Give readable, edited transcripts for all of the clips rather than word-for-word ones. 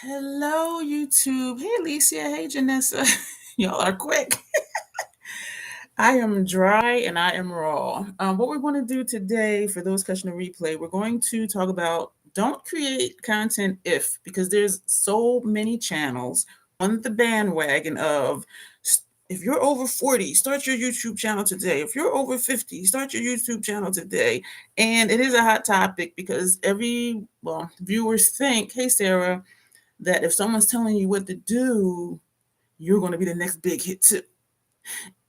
Hello, YouTube. Hey, Alicia. Hey, Janessa. Y'all are quick. I am dry and I am raw. What we're going to do today, for those catching the replay, we're going to talk about don't create content because there's so many channels on the bandwagon of if you're over 40, start your YouTube channel today. If you're over 50, start your YouTube channel today. And it is a hot topic because viewers think, hey, Sarah, that if someone's telling you what to do, you're going to be the next big hit too.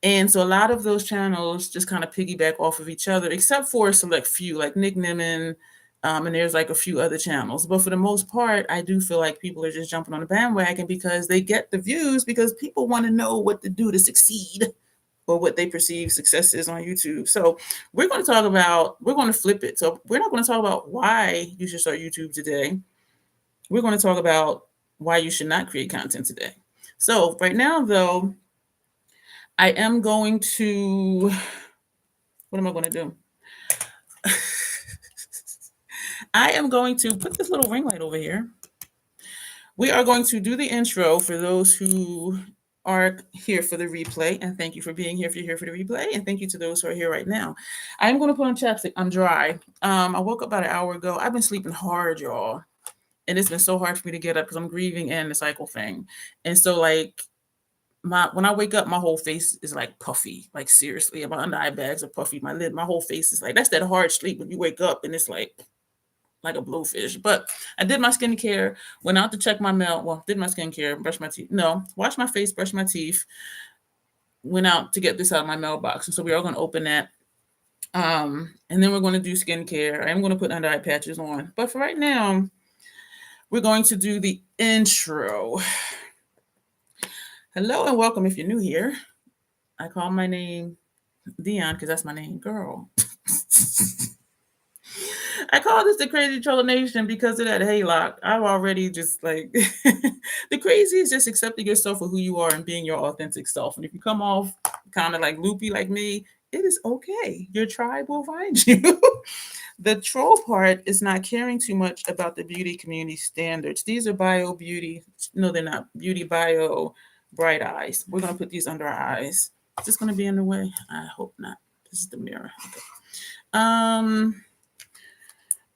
And so a lot of those channels just kind of piggyback off of each other, except for a select few, like Nick Nimmin, and there's like a few other channels. But for the most part, I do feel like people are just jumping on the bandwagon because they get the views, because people want to know what to do to succeed or what they perceive success is on YouTube. So we're going to flip it. So we're not going to talk about why you should start YouTube today. We're going to talk about why you should not create content today. So right now, though, I am going to, what am I going to do? I am going to put this little ring light over here. We are going to do the intro for those who are here for the replay. And thank you for being here if you're here for the replay. And thank you to those who are here right now. I'm going to put on chapstick. I'm dry. I woke up about an hour ago. I've been sleeping hard, y'all. And it's been so hard for me to get up because I'm grieving and the cycle thing. And so like when I wake up, my whole face is like puffy. Like seriously, my under eye bags are puffy. My whole face is like, that's that hard sleep when you wake up and it's like a blowfish. But I did my skincare, went out to check my mail. Well, did my skincare, brushed my teeth. No, washed my face, brushed my teeth, went out to get this out of my mailbox. And so we are going to open that. And then we're going to do skincare. I am going to put under eye patches on. But for right now, we're going to do the intro. Hello and welcome if you're new here. I call my name Dion because that's my name, girl. I call this the Crazy Troll Nation because of that haylock. I'm already just like, the crazy is just accepting yourself for who you are and being your authentic self. And if you come off kind of like loopy like me, it is okay. Your tribe will find you. The troll part is not caring too much about the beauty community standards. These are bio beauty. No, they're not. Beauty bio bright eyes. We're going to put these under our eyes. Is this going to be in the way? I hope not. This is the mirror. Okay.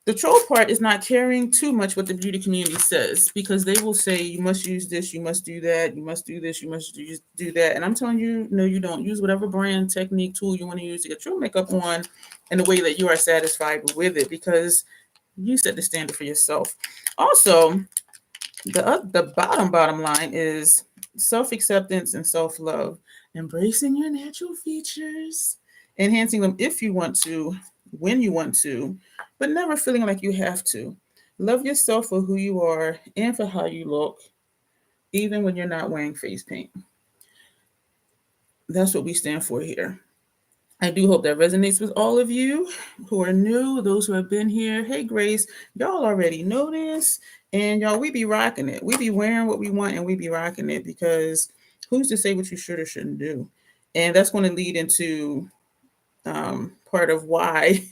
The troll part is not caring too much what the beauty community says, because they will say, you must use this, you must do that, you must do this, you must do that. And I'm telling you, no, you don't. Use whatever brand, technique, tool you want to use to get your makeup on in the way that you are satisfied with it, because you set the standard for yourself. Also, the bottom line is self-acceptance and self-love. Embracing your natural features, enhancing them if you want to, when you want to, but never feeling like you have to. Love yourself for who you are and for how you look, even when you're not wearing face paint. That's what we stand for here. I do hope that resonates with all of you who are new, those who have been here. Hey, Grace, y'all already know this. And y'all, we be rocking it. We be wearing what we want and we be rocking it, because who's to say what you should or shouldn't do? And that's going to lead into part of why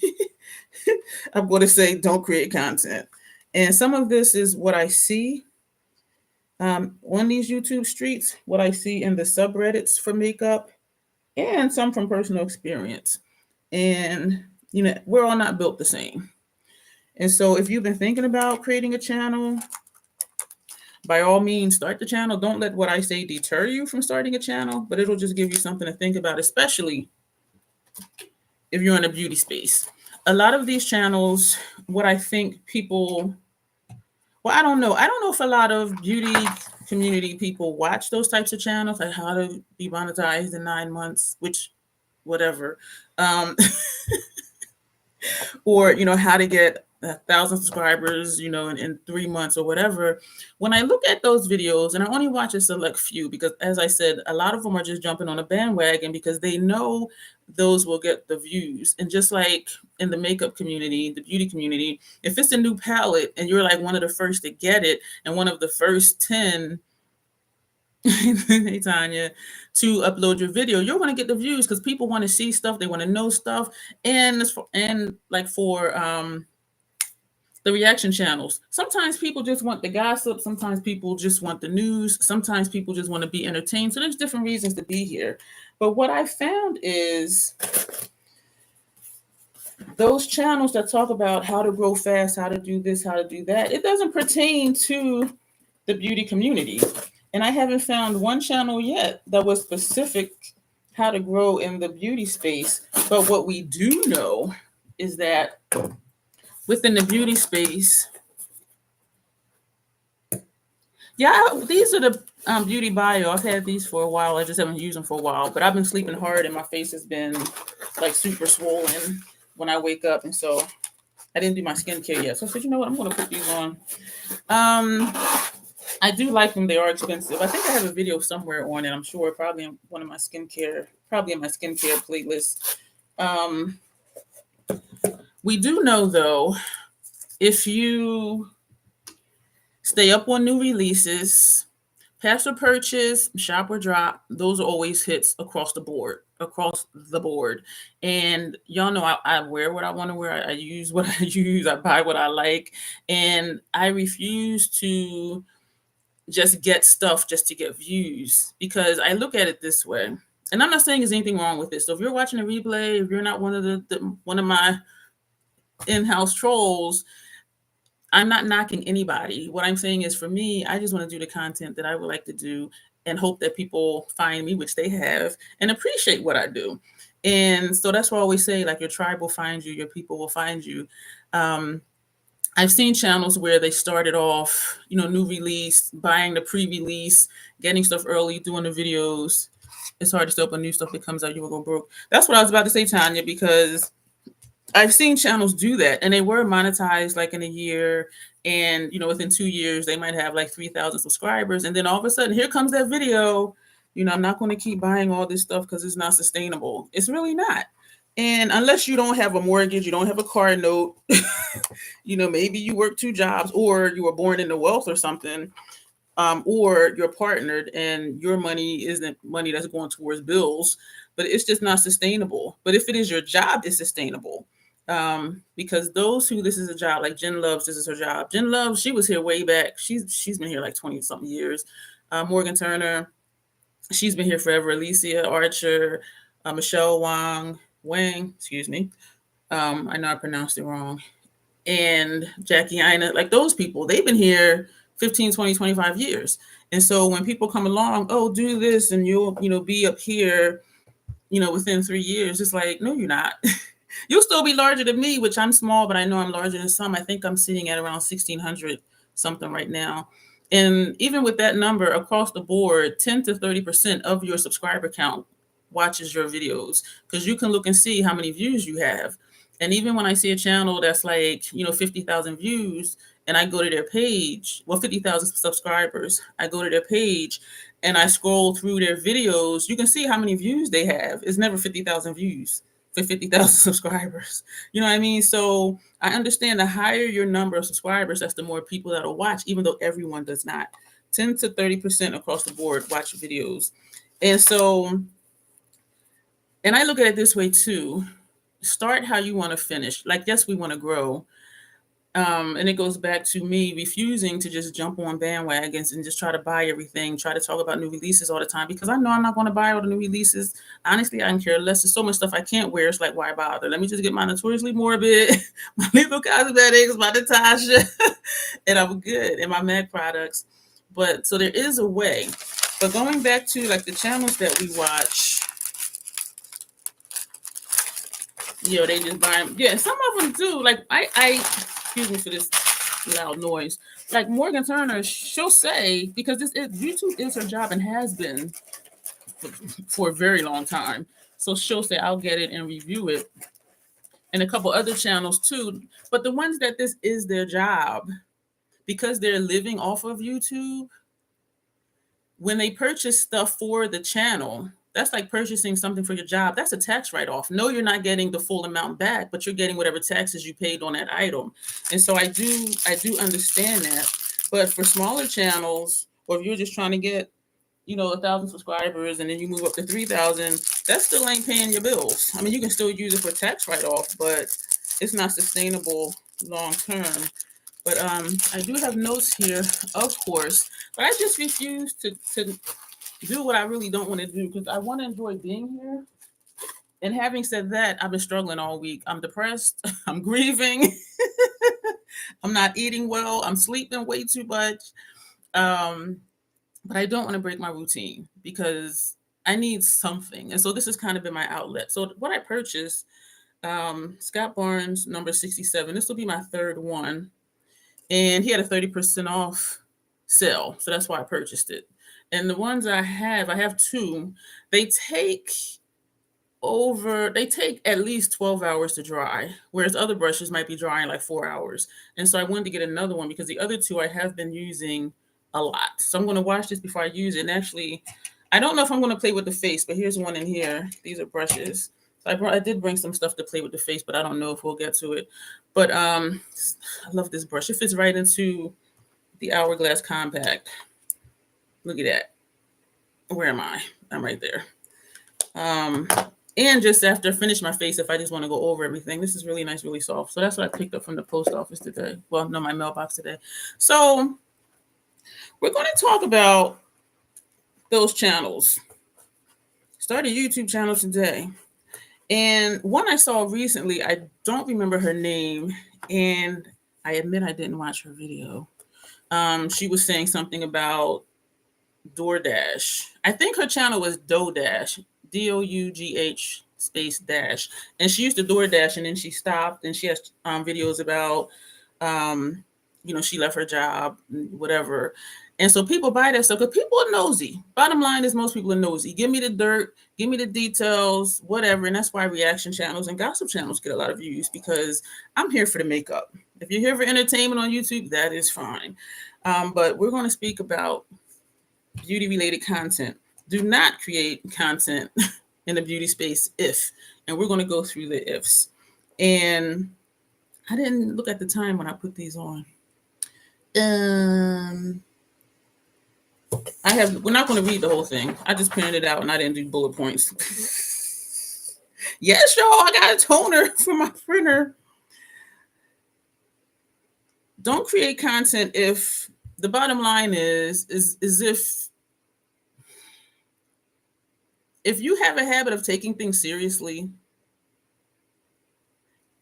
I'm going to say don't create content. And some of this is what I see on these YouTube streets, what I see in the subreddits for makeup, and some from personal experience. And, you know, we're all not built the same. And so if you've been thinking about creating a channel, by all means, start the channel. Don't let what I say deter you from starting a channel, but it'll just give you something to think about, especially if you're in a beauty space. A lot of these channels, what I think people, well, I don't know if a lot of beauty community people watch those types of channels, like how to be monetized in 9 months, which, whatever. Or, you know, how to get 1,000 subscribers, you know, in 3 months or whatever. When I look at those videos, and I only watch a select few, because as I said, a lot of them are just jumping on a bandwagon because they know those will get the views. And just like in the makeup community, the beauty community, if it's a new palette and you're like one of the first to get it and one of the first 10 hey Tanya, to upload your video, you're going to get the views because people want to see stuff, they want to know stuff. And The reaction channels. Sometimes people just want the gossip. Sometimes people just want the news. Sometimes people just want to be entertained. So there's different reasons to be here. But what I found is those channels that talk about how to grow fast, how to do this, how to do that, it doesn't pertain to the beauty community. And I haven't found one channel yet that was specific how to grow in the beauty space. But what we do know is that within the beauty space, yeah, these are the beauty bio. I've had these for a while. I just haven't used them for a while. But I've been sleeping hard and my face has been like super swollen when I wake up. And so I didn't do my skincare yet. So I said, you know what? I'm going to put these on. I do like them. They are expensive. I think I have a video somewhere on it. I'm sure probably in one of my skincare, probably in my skincare playlist. We do know though, if you stay up on new releases, pass or purchase, shop or drop, those are always hits across the board. And y'all know I wear what I want to wear. I use what I use. I buy what I like. And I refuse to just get stuff just to get views, because I look at it this way. And I'm not saying there's anything wrong with it. So if you're watching a replay, if you're not one of my in-house trolls, I'm not knocking anybody. What I'm saying is, for me, I just want to do the content that I would like to do and hope that people find me, which they have, and appreciate what I do. And so that's why I always say, like, your tribe will find you, your people will find you. I've seen channels where they started off, new release, buying the pre-release, getting stuff early, doing the videos. It's hard to stop when new stuff that comes out, you will go broke. That's what I was about to say, Tanya, because I've seen channels do that, and they were monetized like in a year, and within 2 years they might have like 3,000 subscribers, and then all of a sudden here comes that video. I'm not going to keep buying all this stuff because it's not sustainable. It's really not. And unless you don't have a mortgage, you don't have a car note, maybe you work 2 jobs, or you were born into wealth or something, or you're partnered and your money isn't money that's going towards bills, but it's just not sustainable. But if it is your job, it's sustainable. Because those who this is a job, like Jen Luvs, this is her job. Jen Luvs, she was here way back. She's been here like 20 something years. Morgan Turner, she's been here forever. Alicia Archer, Michelle Wang, excuse me. I know I pronounced it wrong. And Jackie Ina, like those people, they've been here 15, 20, 25 years. And so when people come along, oh, do this and you'll, be up here, within 3 years, it's like, no, you're not. You'll still be larger than me, which I'm small, but I know I'm larger than some. I think I'm sitting at around 1,600 something right now. And even with that number across the board, 10 to 30% of your subscriber count watches your videos, because you can look and see how many views you have. And even when I see a channel that's like, 50,000 views, and I go to their page, 50,000 subscribers, I go to their page and I scroll through their videos, you can see how many views they have. It's never 50,000 views for 50,000 subscribers. You know what I mean? So I understand the higher your number of subscribers, that's the more people that'll watch, even though everyone does not. 10 to 30% across the board watch videos. And so, and I look at it this way too. Start how you want to finish. Like, yes, we want to grow. And it goes back to me refusing to just jump on bandwagons and just try to buy everything, try to talk about new releases all the time, because I know I'm not going to buy all the new releases. Honestly, I don't care less. There's so much stuff I can't wear. It's like, why bother? Let me just get my Notoriously Morbid, my Lethal Cosmetics, my Natasha, and I'm good, and my MAC products. But so there is a way. But going back to like the channels that we watch, they just buy them. Yeah, some of them do. Like I excuse me for this loud noise. Like Morgan Turner, she'll say, because YouTube is her job and has been for a very long time. So she'll say, I'll get it and review it. And a couple other channels too. But the ones that this is their job, because they're living off of YouTube, when they purchase stuff for the channel, that's like purchasing something for your job. That's a tax write-off. No, you're not getting the full amount back, but you're getting whatever taxes you paid on that item. And so I do understand that. But for smaller channels, or if you're just trying to get, 1,000 subscribers and then you move up to 3,000, that still ain't paying your bills. I mean, you can still use it for tax write-off, but it's not sustainable long term. But I do have notes here, of course, but I just refuse to do what I really don't want to do because I want to enjoy being here. And having said that, I've been struggling all week. I'm depressed. I'm grieving. I'm not eating well. I'm sleeping way too much. But I don't want to break my routine because I need something. And so this has kind of been my outlet. So what I purchased, Scott Barnes, number 67. This will be my third one. And he had a 30% off sale. So that's why I purchased it. And the ones I have two. They take at least 12 hours to dry, whereas other brushes might be drying like 4 hours. And so I wanted to get another one because the other two I have been using a lot. So I'm going to wash this before I use it. And actually, I don't know if I'm going to play with the face, but here's one in here. These are brushes. So I did bring some stuff to play with the face, but I don't know if we'll get to it. But I love this brush. It fits right into the Hourglass Compact. Look at that. Where am I? I'm right there. And just after I finish my face, if I just want to go over everything, this is really nice, really soft. So that's what I picked up from the post office today. Well, no, my mailbox today. So we're going to talk about those channels. Start a YouTube channel today. And one I saw recently, I don't remember her name, and I admit I didn't watch her video. She was saying something about DoorDash. I think her channel was DoDash, DOUGH space dash. And she used to DoorDash and then she stopped, and she has videos about, she left her job, whatever. And so people buy that stuff because people are nosy. Bottom line is most people are nosy. Give me the dirt, give me the details, whatever. And that's why reaction channels and gossip channels get a lot of views, because I'm here for the makeup. If you're here for entertainment on YouTube, that is fine. But we're going to speak about beauty related content. Do not create content in the beauty space and we're going to go through the ifs. And I didn't look at the time when I put these on. We're not going to read the whole thing. I just printed it out and I didn't do bullet points. Yes, y'all, I got a toner for my printer. Don't create content if the bottom line is if you have a habit of taking things seriously,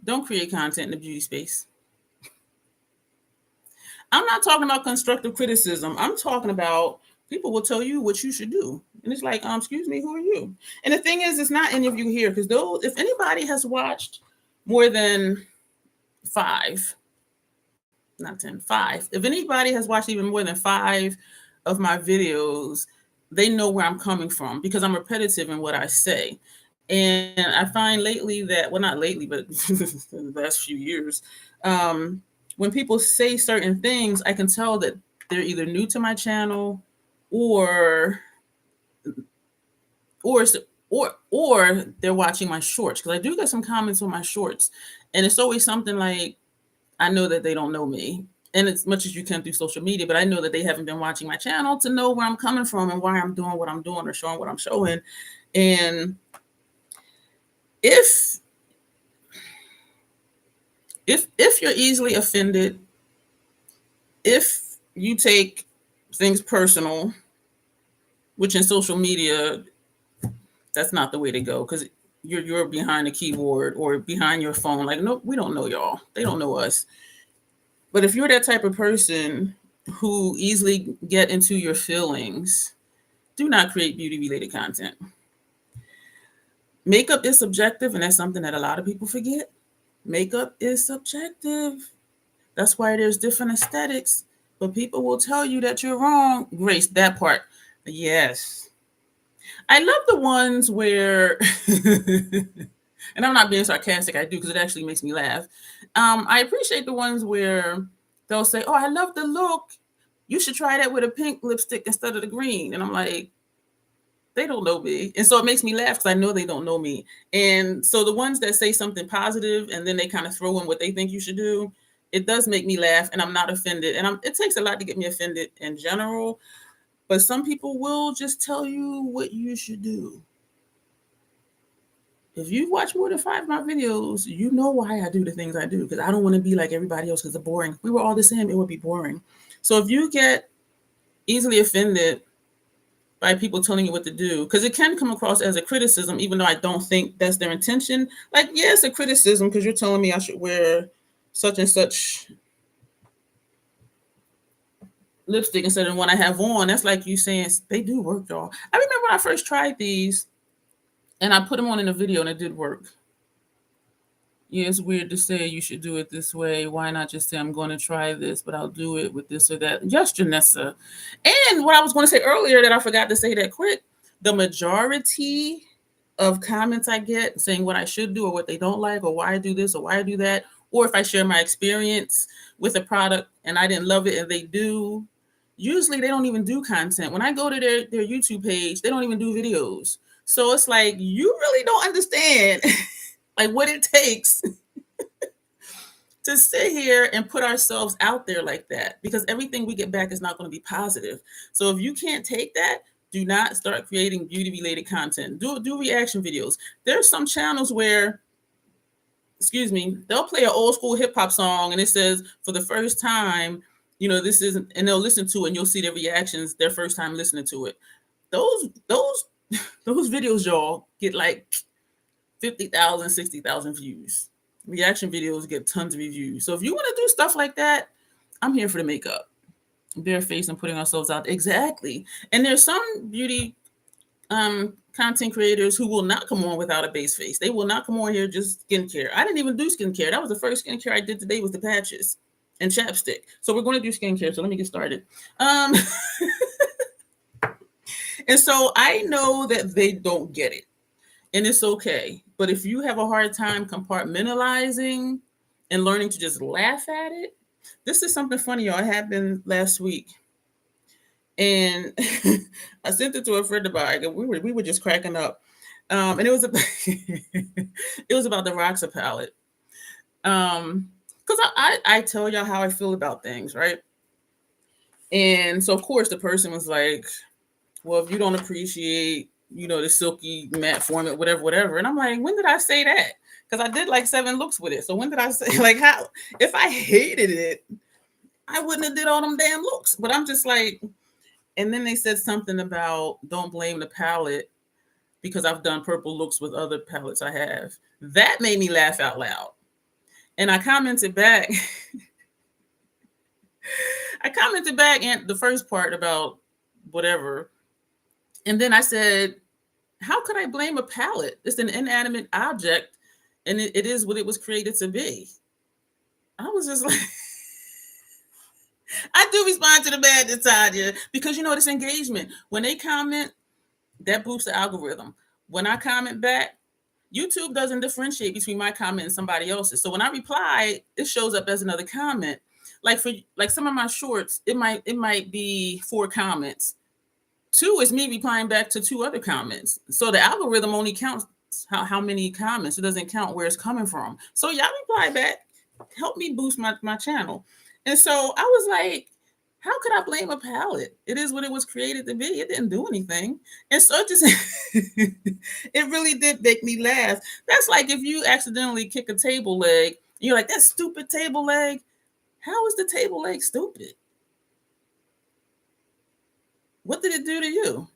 don't create content in the beauty space. I'm not talking about constructive criticism. I'm talking about people will tell you what you should do. And it's like, excuse me, who are you? And the thing is, it's not any of you here, because if anybody has watched more than 5, not 10, 5, if anybody has watched even more than 5 of my videos, they know where I'm coming from, because I'm repetitive in what I say. And I find lately that, well, not lately, but the last few years, when people say certain things, I can tell that they're either new to my channel or they're watching my shorts, because I do get some comments on my shorts, and it's always something like, I know that they don't know me, and as much as you can through social media, but I know that they haven't been watching my channel to know where I'm coming from and why I'm doing what I'm doing or showing what I'm showing. And if you're easily offended, if you take things personal, which in social media, that's not the way to go, because you're behind a keyboard or behind your phone. Like, no, we don't know y'all. They don't know us. But if you're that type of person who easily get into your feelings, do not create beauty related content. Makeup is subjective, and that's something that a lot of people forget. Makeup is subjective. That's why there's different aesthetics, but people will tell you that you're wrong. Grace, that part. Yes. I love the ones where, and I'm not being sarcastic, I do, because it actually makes me laugh. I appreciate the ones where they'll say, oh, I love the look. You should try that with a pink lipstick instead of the green. And I'm like, they don't know me. And so it makes me laugh because I know they don't know me. And so the ones that say something positive and then they kind of throw in what they think you should do, it does make me laugh, and I'm not offended. And it takes a lot to get me offended in general. But some people will just tell you what you should do. If you've watched more than 5 of my videos, you know why I do the things I do, because I don't want to be like everybody else because it's boring. If we were all the same, it would be boring. So if you get easily offended by people telling you what to do, because it can come across as a criticism, even though I don't think that's their intention. Like, yeah, it's a criticism because you're telling me I should wear such and such lipstick instead of the one I have on. That's like you saying they do work, y'all. I remember when I first tried these and I put them on in a video and it did work. Yeah, it's weird to say you should do it this way. Why not just say I'm going to try this, but I'll do it with this or that? Yes, Janessa. And what I was going to say earlier that I forgot to say that quick, the majority of comments I get saying what I should do or what they don't like or why I do this or why I do that, or if I share my experience with a product and I didn't love it and they do, usually they don't even do content. When I go to their YouTube page, they don't even do videos. So it's like, you really don't understand like what it takes to sit here and put ourselves out there like that, because everything we get back is not going to be positive. So if you can't take that, do not start creating beauty related content. Do reaction videos. There's some channels where, excuse me, they'll play an old school hip hop song and it says for the first time, this isn't, and they'll listen to it and you'll see their reactions their first time listening to it. Those videos, y'all, get like 50,000, 60,000 views. Reaction videos get tons of reviews. So if you want to do stuff like that, I'm here for the makeup. Bare face and putting ourselves out. Exactly. And there's some beauty content creators who will not come on without a base face. They will not come on here just skincare. I didn't even do skincare. That was the first skincare I did today was the patches and chapstick. So we're going to do skincare. So let me get started. And so I know that they don't get it. And it's okay. But if you have a hard time compartmentalizing and learning to just laugh at it, this is something funny, y'all. It happened last week. And I sent it to a friend of mine, and we were just cracking up. And it was about, it was about the Roxa palette. Because I tell y'all how I feel about things, right? And so of course the person was like, well, if you don't appreciate the silky matte format, whatever. And I'm like, when did I say that? Because I did like 7 looks with it. So when did I say, like, how? If I hated it, I wouldn't have did all them damn looks. But I'm just like, and then they said something about don't blame the palette because I've done purple looks with other palettes I have. That made me laugh out loud. And I commented back. And the first part about whatever. And then I said, how could I blame a palette? It's an inanimate object, and it is what it was created to be. I was just like, I do respond to the bad Tanya, because it's engagement. When they comment, that boosts the algorithm. When I comment back, YouTube doesn't differentiate between my comment and somebody else's. So when I reply, it shows up as another comment. Like for some of my shorts, it might be 4 comments. 2 is me replying back to 2 other comments. So the algorithm only counts how many comments. It doesn't count where it's coming from. So y'all reply back, help me boost my channel. And so I was like, how could I blame a palette? It is what it was created to be. It didn't do anything. And so it really did make me laugh. That's like if you accidentally kick a table leg, you're like, that stupid table leg. How is the table leg stupid? What did it do to you?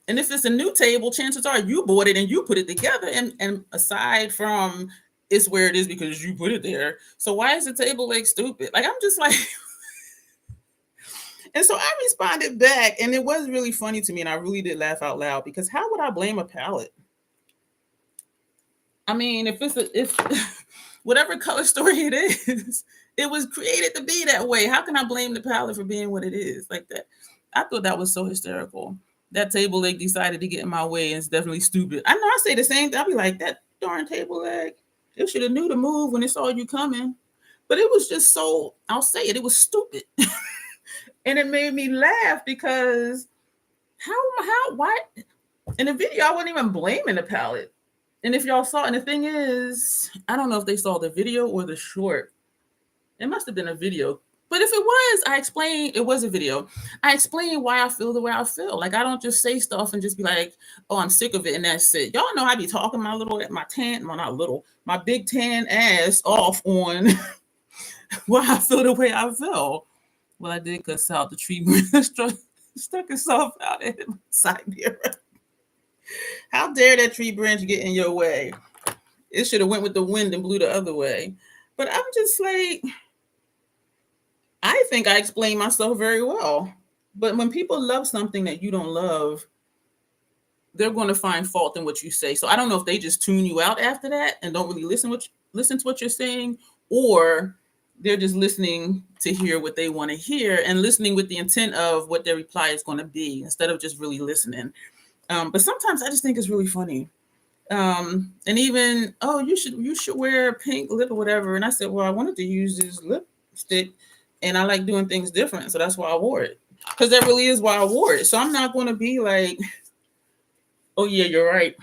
And if it's a new table, chances are you bought it and you put it together. And aside from it's where it is because you put it there. So why is the table leg stupid? Like, I'm just like, and so I responded back, and it was really funny to me. And I really did laugh out loud, because how would I blame a palette? I mean, if whatever color story it is, it was created to be that way. How can I blame the palette for being what it is like that? I thought that was so hysterical. That table leg decided to get in my way, and it's definitely stupid. I know I say the same thing. I'll be like, that darn table leg. It should have knew to move when it saw you coming. But it was just so, I'll say it was stupid. And it made me laugh because why? In the video, I wasn't even blaming the palette. And if y'all saw, and the thing is, I don't know if they saw the video or the short. It must have been a video, But if it was, I explained, it was a video. I explained why I feel the way I feel. Like, I don't just say stuff and just be like, oh, I'm sick of it and that's it. Y'all know I be talking my big tan ass off on why I feel the way I feel. Well, I did cuss out the tree branch stuck itself out at my side mirror. How dare that tree branch get in your way? It should have went with the wind and blew the other way. But I'm just like, I think I explain myself very well. But when people love something that you don't love, they're going to find fault in what you say. So I don't know if they just tune you out after that and don't really listen to what you're saying, or they're just listening to hear what they want to hear and listening with the intent of what their reply is going to be instead of just really listening. But sometimes I just think it's really funny. And even, oh, you should wear pink lip or whatever. And I said, well, I wanted to use this lipstick and I like doing things different. So that's why I wore it. Because that really is why I wore it. So I'm not going to be like, oh, yeah, you're right.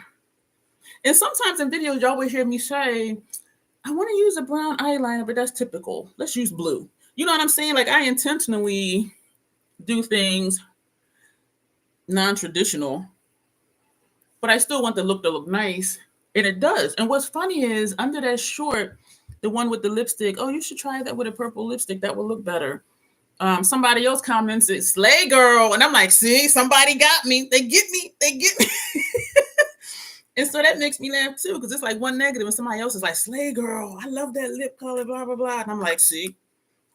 And sometimes in videos, y'all will hear me say, I want to use a brown eyeliner, but that's typical. Let's use blue. You know what I'm saying? Like, I intentionally do things non-traditional, but I still want the look to look nice. And it does. And what's funny is under that short, the one with the lipstick, oh, you should try that with a purple lipstick. That will look better. Somebody else comments it, slay girl. And I'm like, see, somebody got me. They get me. And so that makes me laugh too, because it's like one negative and somebody else is like, slay girl, I love that lip color, blah, blah, blah. And I'm like, see,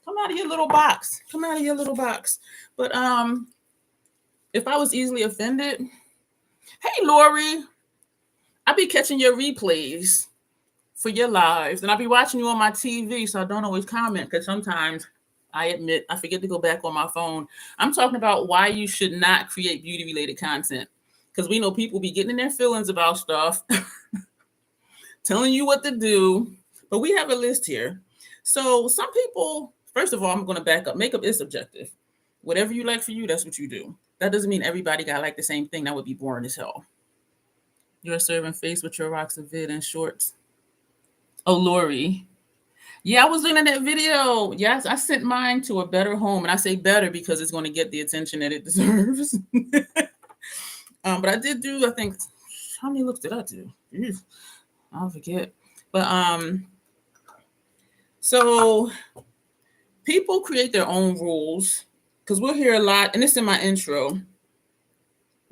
come out of your little box. But if I was easily offended, hey, Lori, I be catching your replays for your lives, and I be watching you on my TV, so I don't always comment, because sometimes I admit I forget to go back on my phone. I'm talking about why you should not create beauty-related content. Because we know people be getting in their feelings about stuff, telling you what to do. But we have a list here. So some people, first of all, I'm going to back up. Makeup is subjective. Whatever you like for you, that's what you do. That doesn't mean everybody got to like the same thing. That would be boring as hell. You're serving face with your rocks of vid and shorts. Oh, Lori. Yeah, I was looking at that video. Yes, I sent mine to a better home. And I say better because it's going to get the attention that it deserves. But I did do, I think, how many looks did I do? I'll forget. But so people create their own rules, because we'll hear a lot, and it's in my intro.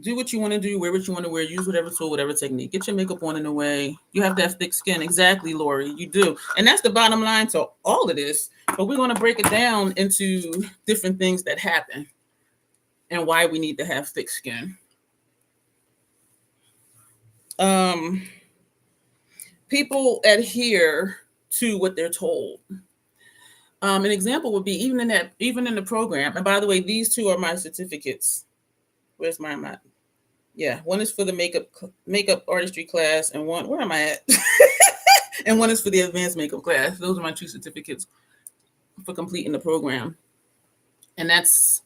Do what you want to do, wear what you want to wear, use whatever tool, whatever technique. Get your makeup on in a way. You have to have thick skin. Exactly, Lori, you do. And that's the bottom line to all of this. But we're going to break it down into different things that happen and why we need to have thick skin. People adhere to what they're told. An example would be even in the program. And by the way, these two are my certificates. Where's mine at? Yeah, one is for the makeup artistry class, and where am I at? And one is for the advanced makeup class. Those are my two certificates for completing the program. And this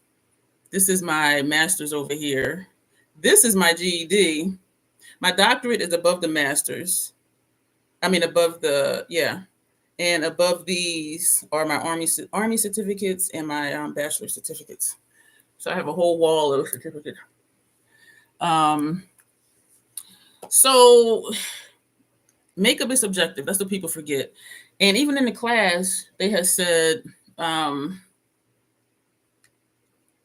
is my master's over here. This is my GED. My doctorate is above the master's. Above the, yeah. And above these are my Army certificates and my bachelor certificates. So I have a whole wall of certificates. So makeup is subjective. That's what people forget. And even in the class, they have said,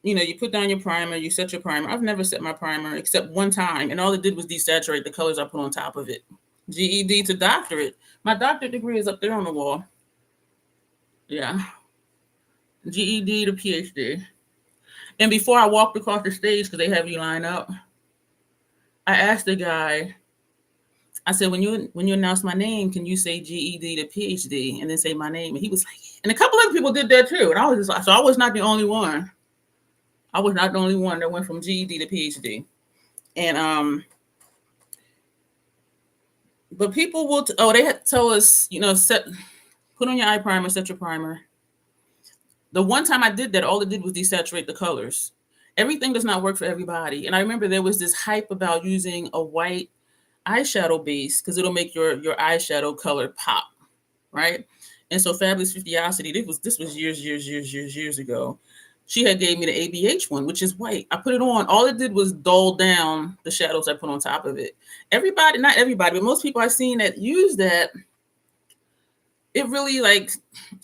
you put down your primer, you set your primer. I've never set my primer except one time, and all it did was desaturate the colors I put on top of it. GED to doctorate. My doctorate degree is up there on the wall. Yeah. GED to PhD. And before I walked across the stage, because they have you line up, I asked the guy, I said, when you announce my name, can you say GED to PhD and then say my name? And he was like, and a couple other people did that too. And I was just like, so I was not the only one. I was not the only one that went from GED to PhD. And but people will they had to tell us, put on your eye primer, set your primer. The one time I did that, all it did was desaturate the colors. Everything does not work for everybody. And I remember there was this hype about using a white eyeshadow base because it'll make your eyeshadow color pop, right? And so Fabulous Fiftiosity, this was years ago. She had gave me the ABH one, which is white. I put it on. All it did was dull down the shadows I put on top of it. Everybody, not everybody, but most people I've seen that use that, it really like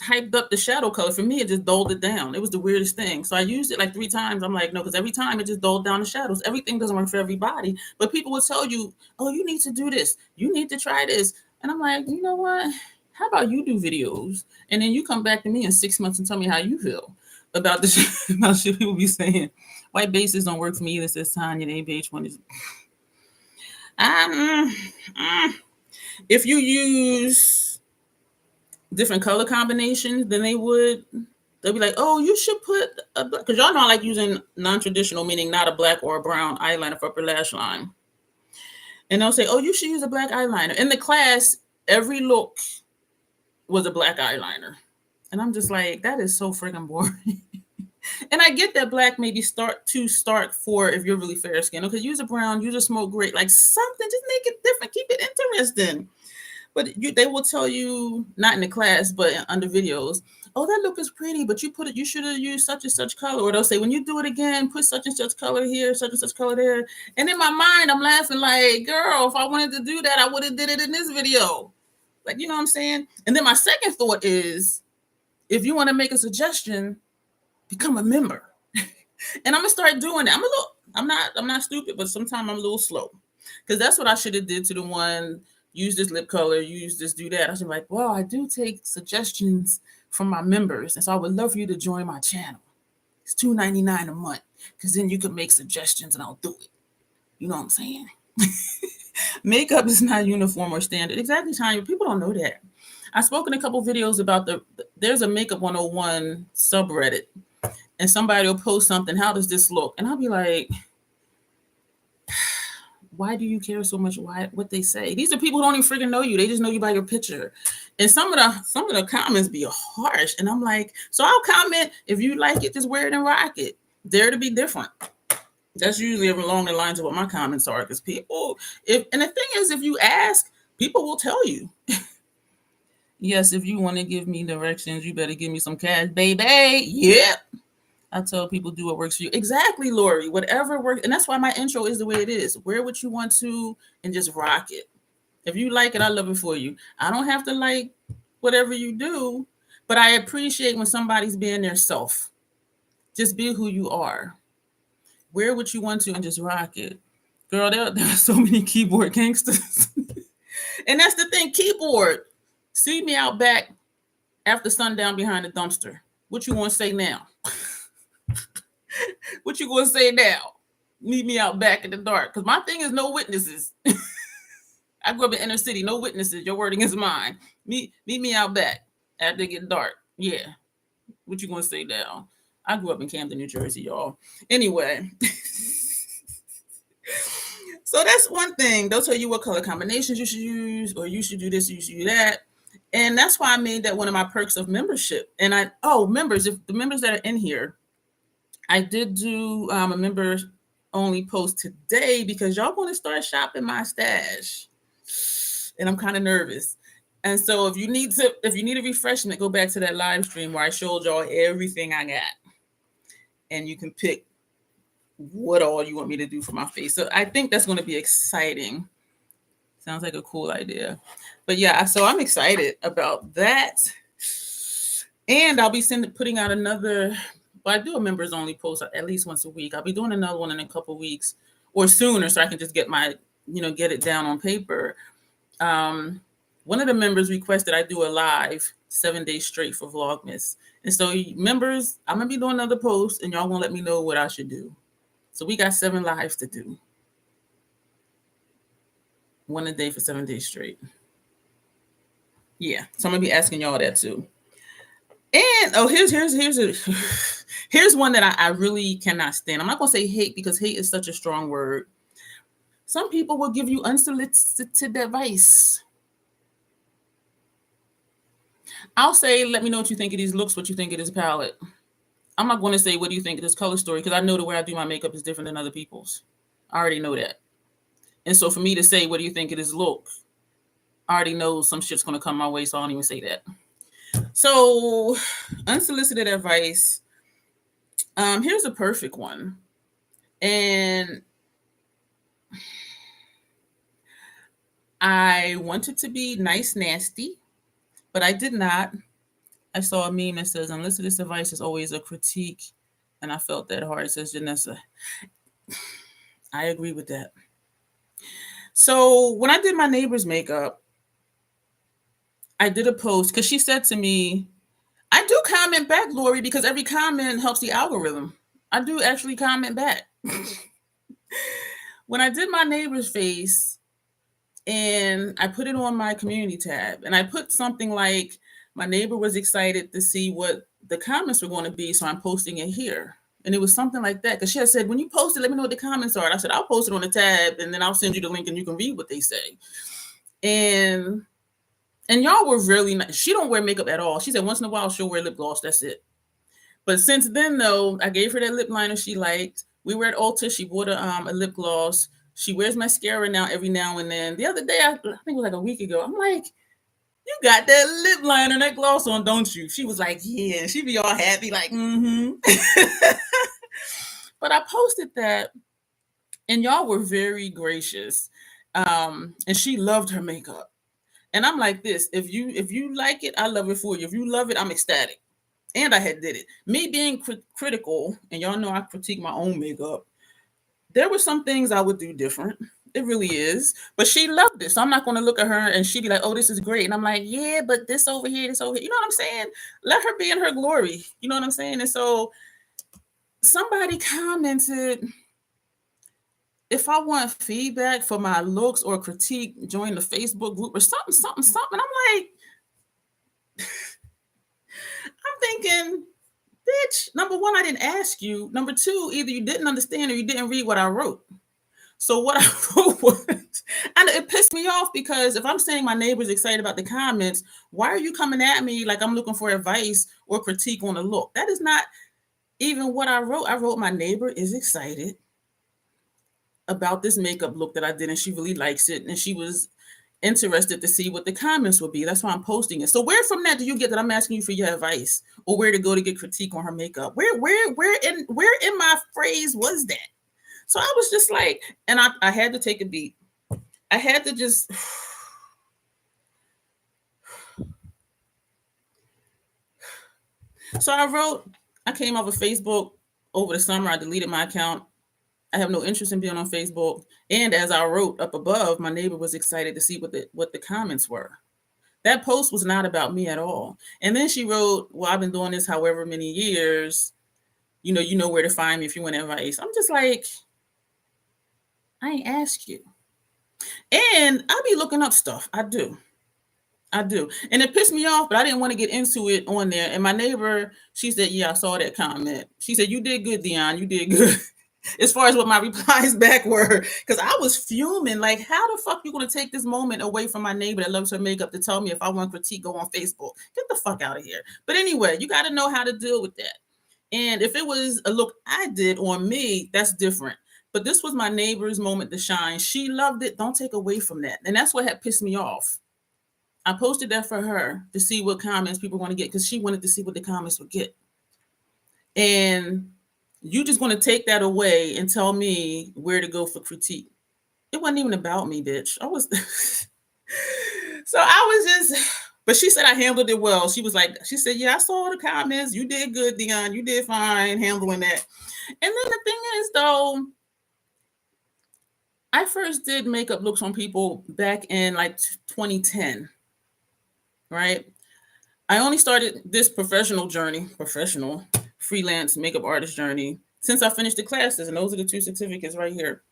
hyped up the shadow color. For me, it just dulled it down. It was the weirdest thing. So I used it like 3 times. I'm like, no, because every time it just dulled down the shadows. Everything doesn't work for everybody. But people will tell you, oh, you need to do this. You need to try this. And I'm like, you know what? How about you do videos? And then you come back to me in 6 months and tell me how you feel about the shit, about shit people be saying. White bases don't work for me either, says Tanya. The ABH one is... If you use different color combinations than they'll be like, oh, you should put a black, because y'all know I like using non-traditional, meaning not a black or a brown eyeliner for upper lash line. And they'll say, oh, you should use a black eyeliner. In the class, every look was a black eyeliner. And I'm just like, that is so freaking boring. And I get that black maybe too stark for if you're really fair skinned. Okay, use a brown, use a smoke gray, like something, just make it different, keep it interesting. But they will tell you, not in the class, but under videos, oh, that look is pretty, but you should have used such and such color. Or they'll say, when you do it again, put such and such color here, such and such color there. And in my mind, I'm laughing like, girl, if I wanted to do that, I would have did it in this video. Like, you know what I'm saying? And then my second thought is, if you want to make a suggestion, become a member. And I'm gonna start doing it. I'm not stupid, but sometimes I'm a little slow. Because that's what I should have did to the one, use this lip color, use this, do that. I should be like, well, I do take suggestions from my members. And so I would love for you to join my channel. It's $2.99 a month. Because then you can make suggestions and I'll do it. You know what I'm saying? Makeup is not uniform or standard. Exactly, Tanya. People don't know that. I've spoken a couple videos about there's a Makeup 101 subreddit. And somebody will post something, how does this look? And I'll be like, why do you care so much what they say? These are people who don't even freaking know you. They just know you by your picture. And some of the comments be harsh. And I'm like, so I'll comment, if you like it, just wear it and rock it. Dare to be different. That's usually along the lines of what my comments are. Because people, and the thing is, if you ask, people will tell you. Yes, if you want to give me directions, you better give me some cash, baby. Yep. I tell people, do what works for you. Exactly, Lori. Whatever works. And that's why my intro is the way it is. Wear what you want to and just rock it. If you like it, I love it for you. I don't have to like whatever you do, but I appreciate when somebody's being their self. Just be who you are. Wear what you want to and just rock it. Girl, there are so many keyboard gangsters. And that's the thing, keyboard. See me out back after sundown behind the dumpster. What you want to say now? What you gonna say now? Meet me out back in the dark. Because my thing is no witnesses. I grew up in inner city, no witnesses. Your wording is mine. Meet me out back after it get dark. Yeah. What you gonna say now? I grew up in Camden, New Jersey, y'all. Anyway. So that's one thing. They'll tell you what color combinations you should use, or you should do this, you should do that. And that's why I made that one of my perks of membership. And members, if the members that are in here, I did do a member only post today because y'all want to start shopping my stash. And I'm kind of nervous. And so if you need a refreshment, go back to that live stream where I showed y'all everything I got. And you can pick what all you want me to do for my face. So I think that's going to be exciting. Sounds like a cool idea. But yeah, so I'm excited about that. And I'll be putting out another... Well, I do a members only post at least once a week. I'll be doing another one in a couple weeks or sooner, so I can just get get it down on paper. One of the members requested I do a live 7 days straight for Vlogmas. And so members, I'm going to be doing another post and y'all going to let me know what I should do. So we got 7 lives to do. One a day for 7 days straight. Yeah. So I'm going to be asking y'all that too. And here's one that I really cannot stand. I'm not going to say hate because hate is such a strong word. Some people will give you unsolicited advice. I'll say, let me know what you think of these looks, what you think of this palette. I'm not going to say, what do you think of this color story? Because I know the way I do my makeup is different than other people's. I already know that. And so for me to say, what do you think of this look? I already know some shit's going to come my way, so I don't even say that. So, unsolicited advice. Here's a perfect one. And I wanted to be nice, nasty, but I did not. I saw a meme that says, unsolicited advice is always a critique. And I felt that hard. It says, Janessa. I agree with that. So when I did my neighbor's makeup, I did a post because she said to me, I do comment back, Lori, because every comment helps the algorithm. I do actually comment back. When I did my neighbor's face and I put it on my community tab and I put something like, my neighbor was excited to see what the comments were going to be, so I'm posting it here. And it was something like that. Because she had said, when you post it, let me know what the comments are. And I said, I'll post it on the tab and then I'll send you the link and you can read what they say. And y'all were really nice. She don't wear makeup at all. She said once in a while she'll wear lip gloss. That's it. But since then, though, I gave her that lip liner she liked. We were at Ulta. She bought a lip gloss. She wears mascara now every now and then. The other day, I think it was like a week ago, I'm like, you got that lip liner, that gloss on, don't you? She was like, yeah. She'd be all happy, like, mm-hmm. But I posted that, and y'all were very gracious. And she loved her makeup. And I'm like this, if you like it, I love it for you. If you love it, I'm ecstatic. And I had did it. Me being critical, and y'all know I critique my own makeup, there were some things I would do different. It really is. But she loved it. So I'm not going to look at her and she'd be like, oh, this is great. And I'm like, yeah, but this over here, this over here. You know what I'm saying? Let her be in her glory. You know what I'm saying? And so somebody commented, if I want feedback for my looks or critique, join the Facebook group or something. I'm like, I'm thinking, bitch, number one, I didn't ask you. Number two, either you didn't understand or you didn't read what I wrote. So what I wrote was, and it pissed me off because if I'm saying my neighbor's excited about the comments, why are you coming at me like I'm looking for advice or critique on a look? That is not even what I wrote. I wrote, my neighbor is excited about this makeup look that I did, and she really likes it, and she was interested to see what the comments would be. That's why I'm posting it. So where from that do you get that I'm asking you for your advice or where to go to get critique on her makeup? Where in my phrase was that? So I was just like, and I had to take a beat. I had to just. So I came off of Facebook over the summer. I deleted my account. I have no interest in being on Facebook. And as I wrote up above, my neighbor was excited to see what the comments were. That post was not about me at all. And then she wrote, well, I've been doing this however many years. You know where to find me if you want advice. I'm just like, I ain't asked you. And I be looking up stuff. I do. And it pissed me off, but I didn't want to get into it on there. And my neighbor, she said, yeah, I saw that comment. She said, you did good, Dion. You did good. As far as what my replies back were, because I was fuming. Like, how the fuck you going to take this moment away from my neighbor that loves her makeup to tell me if I want critique, go on Facebook? Get the fuck out of here. But anyway, you got to know how to deal with that. And if it was a look I did on me, that's different. But this was my neighbor's moment to shine. She loved it. Don't take away from that. And that's what had pissed me off. I posted that for her to see what comments people want to get because she wanted to see what the comments would get. And you just going to take that away and tell me where to go for critique. It wasn't even about me, bitch. I was. So I was just, but she said I handled it well. She said, yeah, I saw the comments. You did good, Dion. You did fine handling that. And then the thing is, though, I first did makeup looks on people back in like 2010, right? I only started this professional freelance makeup artist journey since I finished the classes. And those are the 2 certificates right here.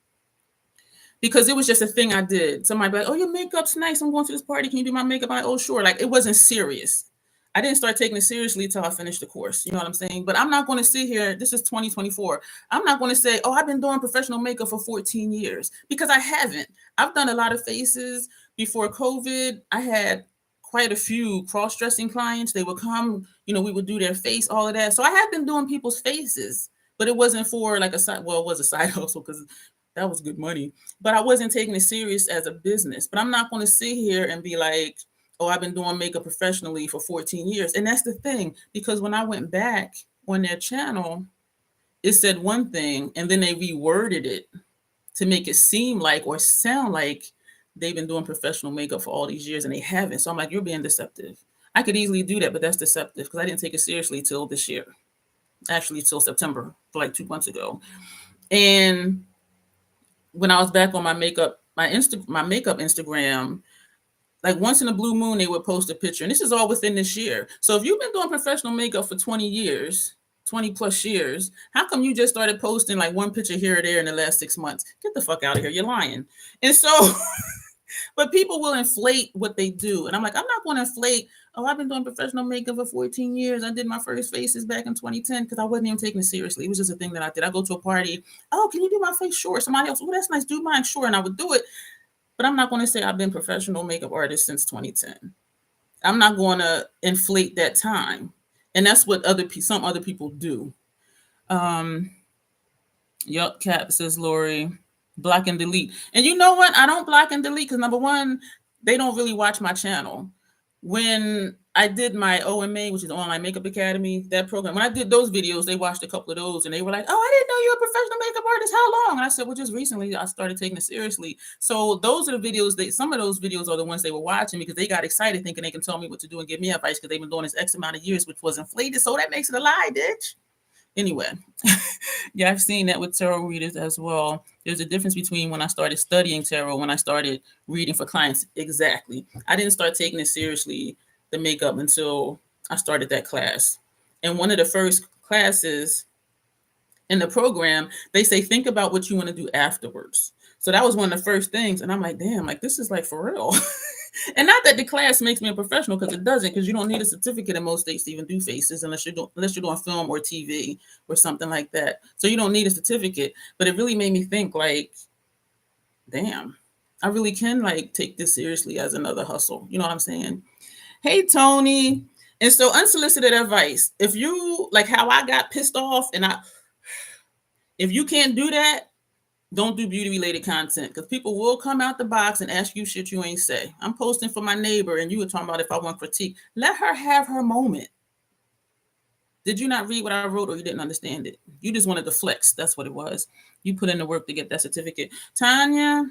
Because it was just a thing I did. Somebody be like, oh, your makeup's nice. I'm going to this party. Can you do my makeup? I'm like, oh, sure. Like, it wasn't serious. I didn't start taking it seriously until I finished the course. You know what I'm saying? But I'm not going to sit here. This is 2024. I'm not going to say, oh, I've been doing professional makeup for 14 years because I haven't. I've done a lot of faces before COVID. I had quite a few cross-dressing clients. They would come, we would do their face, all of that. So I had been doing people's faces, but it wasn't for like it was a side hustle because that was good money. But I wasn't taking it serious as a business. But I'm not going to sit here and be like, oh, I've been doing makeup professionally for 14 years. And that's the thing, because when I went back on their channel, it said one thing and then they reworded it to make it seem like or sound like they've been doing professional makeup for all these years and they haven't. So I'm like, you're being deceptive. I could easily do that, but that's deceptive because I didn't take it seriously till this year. Actually, till September, like 2 months ago. And when I was back on my makeup, my makeup Instagram, like once in a blue moon, they would post a picture. And this is all within this year. So if you've been doing professional makeup for 20 years, 20 plus years, how come you just started posting like one picture here or there in the last 6 months? Get the fuck out of here. You're lying. And so, but people will inflate what they do. And I'm like, I'm not going to inflate, oh, I've been doing professional makeup for 14 years. I did my first faces back in 2010 because I wasn't even taking it seriously. It was just a thing that I did. I go to a party. Oh, can you do my face short? Somebody else, oh, that's nice. Do mine short. And I would do it. But I'm not going to say I've been professional makeup artist since 2010. I'm not going to inflate that time. And that's what some other people do. Yup, Cap says Lori. Block and delete. And you know what? I don't block and delete because number one, they don't really watch my channel. When I did my OMA, which is Online Makeup Academy, that program, when I did those videos, they watched a couple of those and they were like, oh, I didn't know you were a professional makeup artist. How long? And I said, well, just recently I started taking it seriously. So those are the videos, some of those videos are the ones they were watching because they got excited thinking they can tell me what to do and give me advice because they've been doing this X amount of years, which was inflated. So that makes it a lie, bitch. Anyway, yeah, I've seen that with tarot readers as well. There's a difference between when I started studying tarot, when I started reading for clients. Exactly. I didn't start taking it seriously, the makeup, until I started that class. And one of the first classes in the program, they say, think about what you want to do afterwards. So that was one of the first things. And I'm like, damn, like this is like for real. And not that the class makes me a professional, because it doesn't, because you don't need a certificate in most states to even do faces unless you're doing film or TV or something like that. So you don't need a certificate. But it really made me think like, damn, I really can like take this seriously as another hustle. You know what I'm saying? Hey, Tony. And so unsolicited advice. If you like how I got pissed off if you can't do that, don't do beauty related content, because people will come out the box and ask you shit you ain't say. I'm posting for my neighbor and you were talking about if I want critique. Let her have her moment. Did you not read what I wrote or you didn't understand it? You just wanted to flex. That's what it was. You put in the work to get that certificate. Tanya,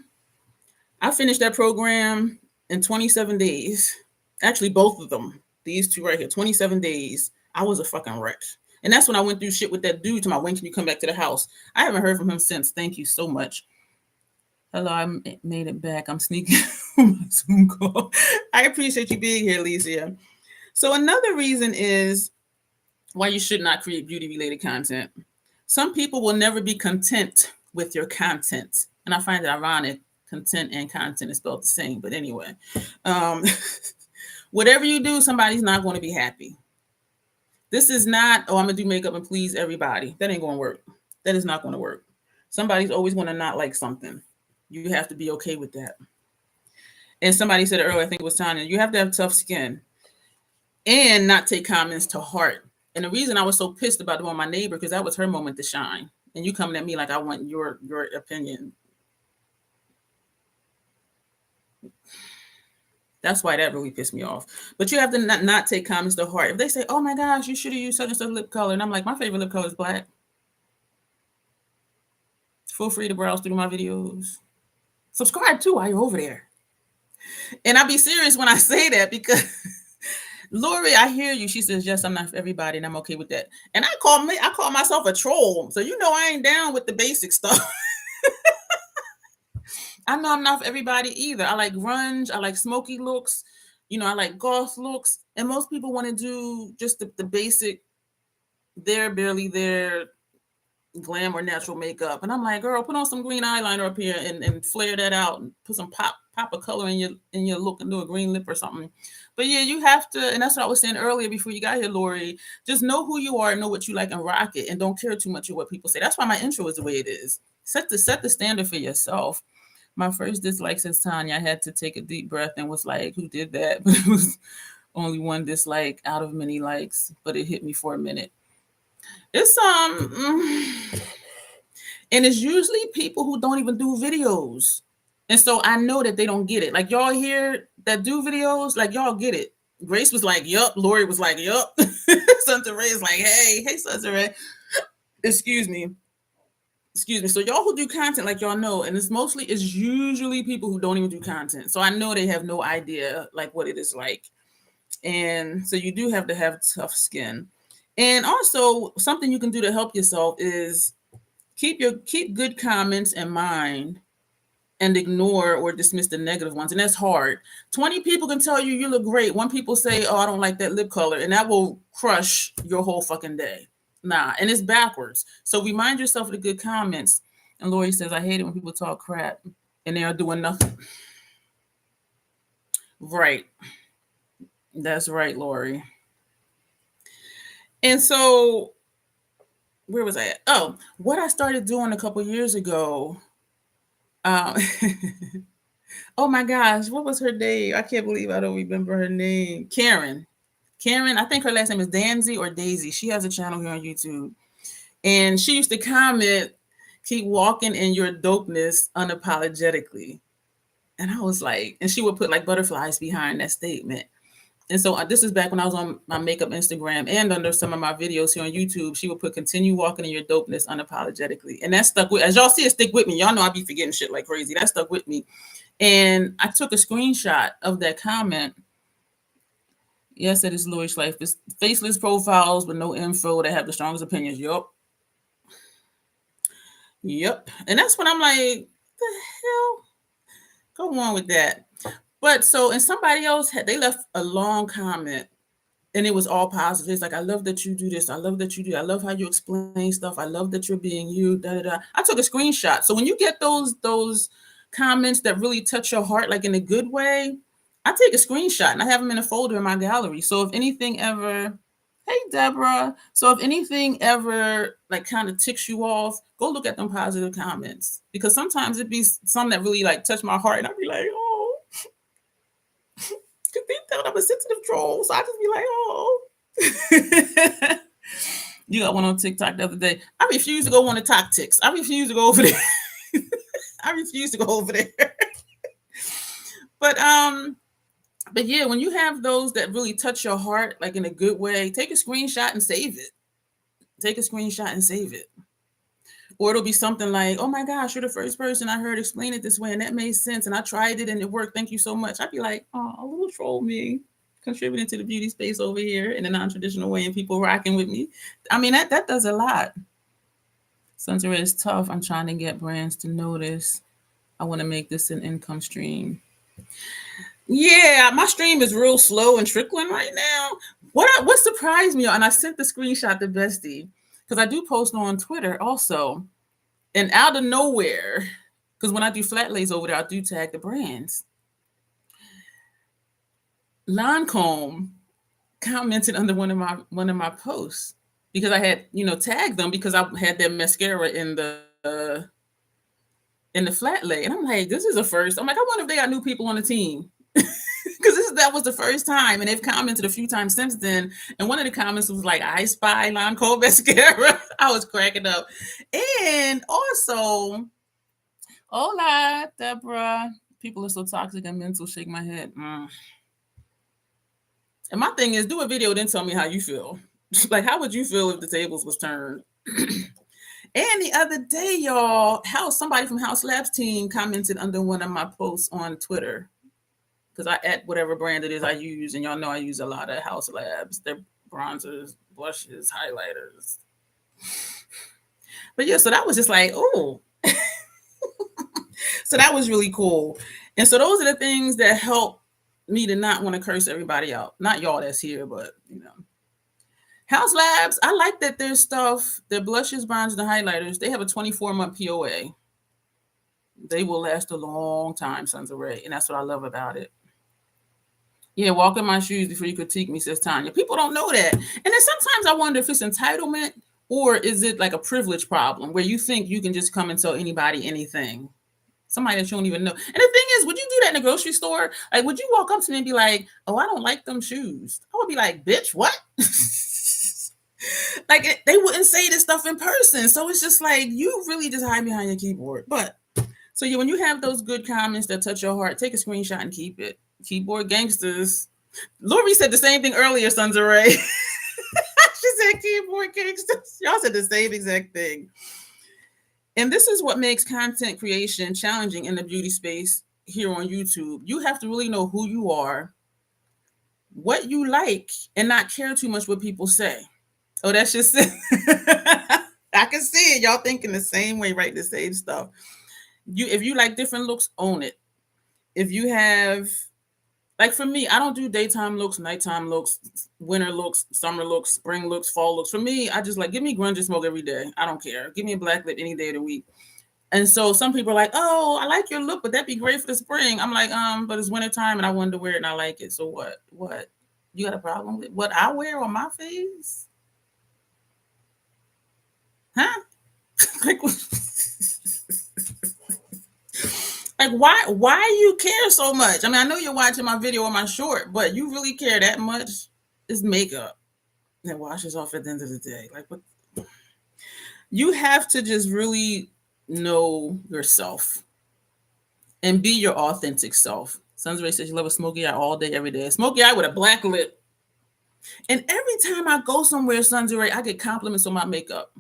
I finished that program in 27 days. Actually, both of them. These two right here, 27 days. I was a fucking wreck. And that's when I went through shit with that dude to my, when can you come back to the house? I haven't heard from him since. Thank you so much. Hello, I made it back. I'm sneaking on my Zoom call. I appreciate you being here, Alicia. So another reason is why you should not create beauty-related content. Some people will never be content with your content. And I find it ironic. Content and content is spelled the same. But anyway, whatever you do, somebody's not going to be happy. This is not, oh, I'm going to do makeup and please everybody. That ain't going to work. That is not going to work. Somebody's always going to not like something. You have to be okay with that. And somebody said earlier, I think it was Tanya, you have to have tough skin and not take comments to heart. And the reason I was so pissed about the one my neighbor, because that was her moment to shine. And you coming at me like I want your opinion. That's why that really pissed me off. But you have to not take comments to heart. If they say, oh my gosh, you should have used such and such lip color. And I'm like, my favorite lip color is black. Feel free to browse through my videos. Subscribe too while you're over there. And I'll be serious when I say that, because Lori, I hear you. She says, yes, I'm not for everybody, and I'm okay with that. And I call myself a troll. So you know I ain't down with the basic stuff. I know I'm not for everybody either. I like grunge. I like smoky looks. You know, I like goth looks. And most people want to do just the basic, barely there, glam or natural makeup. And I'm like, girl, put on some green eyeliner up here and flare that out and put some pop of color in your look and do a green lip or something. But yeah, you have to, and that's what I was saying earlier before you got here, Lori. Just know who you are, know what you like, and rock it, and don't care too much of what people say. That's why my intro is the way it is. Set the standard for yourself. My first dislike since Tanya, I had to take a deep breath and was like, who did that? But it was only one dislike out of many likes, but it hit me for a minute. It's and it's usually people who don't even do videos. And so I know that they don't get it. Like y'all here that do videos, like y'all get it. Grace was like, yup. Lori was like, yup. Santa Ray is like, hey, Santa Ray. Excuse me. So y'all who do content, like y'all know, and it's usually people who don't even do content. So I know they have no idea like what it is like. And so you do have to have tough skin. And also something you can do to help yourself is keep good comments in mind and ignore or dismiss the negative ones. And that's hard. 20 people can tell you look great. One people say, oh, I don't like that lip color. And that will crush your whole fucking day. Nah, and it's backwards. So remind yourself of the good comments. And Lori says, I hate it when people talk crap and they are doing nothing. Right. That's right, Lori. And so, where was I at? Oh, what I started doing a couple years ago. Oh my gosh, what was her name? I can't believe I don't remember her name. Karen, I think her last name is Danzy or Daisy. She has a channel here on YouTube. And she used to comment, keep walking in your dopeness unapologetically. And I was like, and she would put like butterflies behind that statement. And so this is back when I was on my makeup Instagram and under some of my videos here on YouTube. She would put continue walking in your dopeness unapologetically. And that stuck with, as y'all see it stick with me. Y'all know I be forgetting shit like crazy. That stuck with me. And I took a screenshot of that comment. Yes, that is Louis Life. It's faceless profiles with no info that have the strongest opinions. Yep. And that's when I'm like, the hell? Go on with that. But so, and somebody else they left a long comment and it was all positive. It's like, I love that you do this. I love that you do. I love how you explain stuff. I love that you're being you. Da, da, da. I took a screenshot. So when you get those comments that really touch your heart, like in a good way, I take a screenshot and I have them in a folder in my gallery. So if anything ever, hey Deborah. So if anything ever like kind of ticks you off, go look at them positive comments because sometimes it'd be some that really like touch my heart and I'd be like, oh, because they thought I'm a sensitive troll. So I just be like, oh. You got one on TikTok the other day. I refuse to go on the tactics. I refuse to go over there. I refuse to go over there. But yeah, when you have those that really touch your heart, like in a good way, take a screenshot and save it. Take a screenshot and save it. Or it'll be something like, oh my gosh, you're the first person I heard explain it this way. And that made sense. And I tried it and it worked. Thank you so much. I'd be like, oh, a little troll me. Contributing to the beauty space over here in a non-traditional way and people rocking with me. I mean, that does a lot. Sunset is tough. I'm trying to get brands to notice. I want to make this an income stream. Yeah, my stream is real slow and trickling right now. What surprised me, and I sent the screenshot to Bestie, because I do post on Twitter also. And out of nowhere, because when I do flat lays over there, I do tag the brands. Lancome commented under one of my posts because I had tagged them because I had their mascara in the flat lay, and I'm like, this is a first. I'm like, I wonder if they got new people on the team because that was the first time, and they've commented a few times since then. And one of the comments was like, I spy Lancome mascara. I was cracking up, and also, hola, Deborah. People are so toxic and mental. Shake my head. And my thing is, do a video, then tell me how you feel. Like, how would you feel if the tables was turned? And the other day, y'all, somebody from House Labs team commented under one of my posts on Twitter. Because I at whatever brand it is I use, and y'all know I use a lot of House Labs. They're bronzers, blushes, highlighters. But yeah, so that was just like, oh. So that was really cool. And so those are the things that help me to not want to curse everybody out. Not y'all that's here, but House Labs, I like that their stuff, their blushes, bronzers, and highlighters, they have a 24-month POA. They will last a long time, Sons of Ray, and that's what I love about it. Yeah, walk in my shoes before you critique me, says Tanya. People don't know that. And then sometimes I wonder if it's entitlement or is it like a privilege problem where you think you can just come and tell anybody anything. Somebody that you don't even know. And the thing is, would you do that in a grocery store? Like, would you walk up to me and be like, oh, I don't like them shoes? I would be like, bitch, what? Like, they wouldn't say this stuff in person. So it's just like, you really just hide behind your keyboard. But So yeah, when you have those good comments that touch your heart, take a screenshot and keep it. Keyboard gangsters. Lori said the same thing earlier, Sons of Ray. She said keyboard gangsters. Y'all said the same exact thing. And this is what makes content creation challenging in the beauty space here on YouTube. You have to really know who you are, what you like, and not care too much what people say. Oh, that's just it. I can see it. Y'all thinking the same way, right? The same stuff. If you like different looks, own it. If you have, like for me, I don't do daytime looks, nighttime looks, winter looks, summer looks, spring looks, fall looks. For me, I just like, give me grunge and smoke every day. I don't care. Give me a black lip any day of the week. And so some people are like, oh, I like your look, but that'd be great for the spring. I'm like, but it's wintertime and I wanted to wear it and I like it. So what? What? You got a problem with what I wear on my face? Huh? Like why you care so much? I mean, I know you're watching my video on my short, but you really care that much? It's makeup that washes off at the end of the day. Like what? You have to just really know yourself and be your authentic self. Sons of Ray says you love a smoky eye all day, every day. A smoky eye with a black lip. And every time I go somewhere, Sons of Ray, I get compliments on my makeup.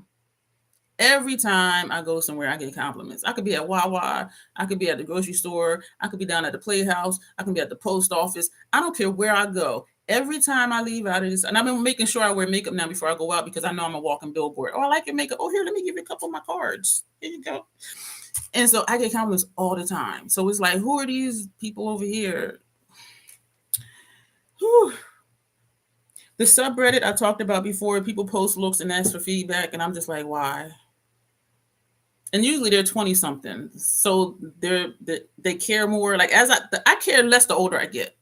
Every time I go somewhere, I get compliments. I could be at Wawa. I could be at the grocery store. I could be down at the playhouse. I can be at the post office. I don't care where I go. Every time I leave out of this, and I've been making sure I wear makeup now before I go out because I know I'm a walking billboard. Oh, I like your makeup. Oh, here, let me give you a couple of my cards. Here you go. And so I get compliments all the time. So it's like, who are these people over here? Whew. The subreddit I talked about before, people post looks and ask for feedback, and I'm just like, why? And usually they're 20 something, so they care more. Like as I care less the older I get.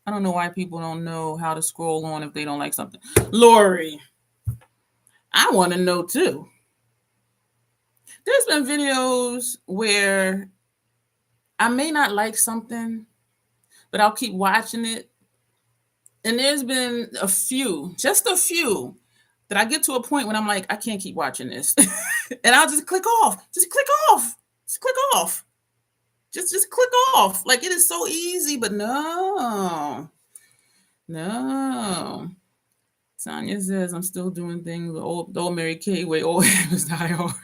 I don't know why people don't know how to scroll on if they don't like something. Lori, I want to know too. There's been videos where I may not like something, but I'll keep watching it. And there's been just a few, that I get to a point when I'm like, I can't keep watching this. And I'll just click off. Just click off. Just click off. Just click off. Like it is so easy, but no. Tanya says I'm still doing things the old Mary Kay way, old habits die hard.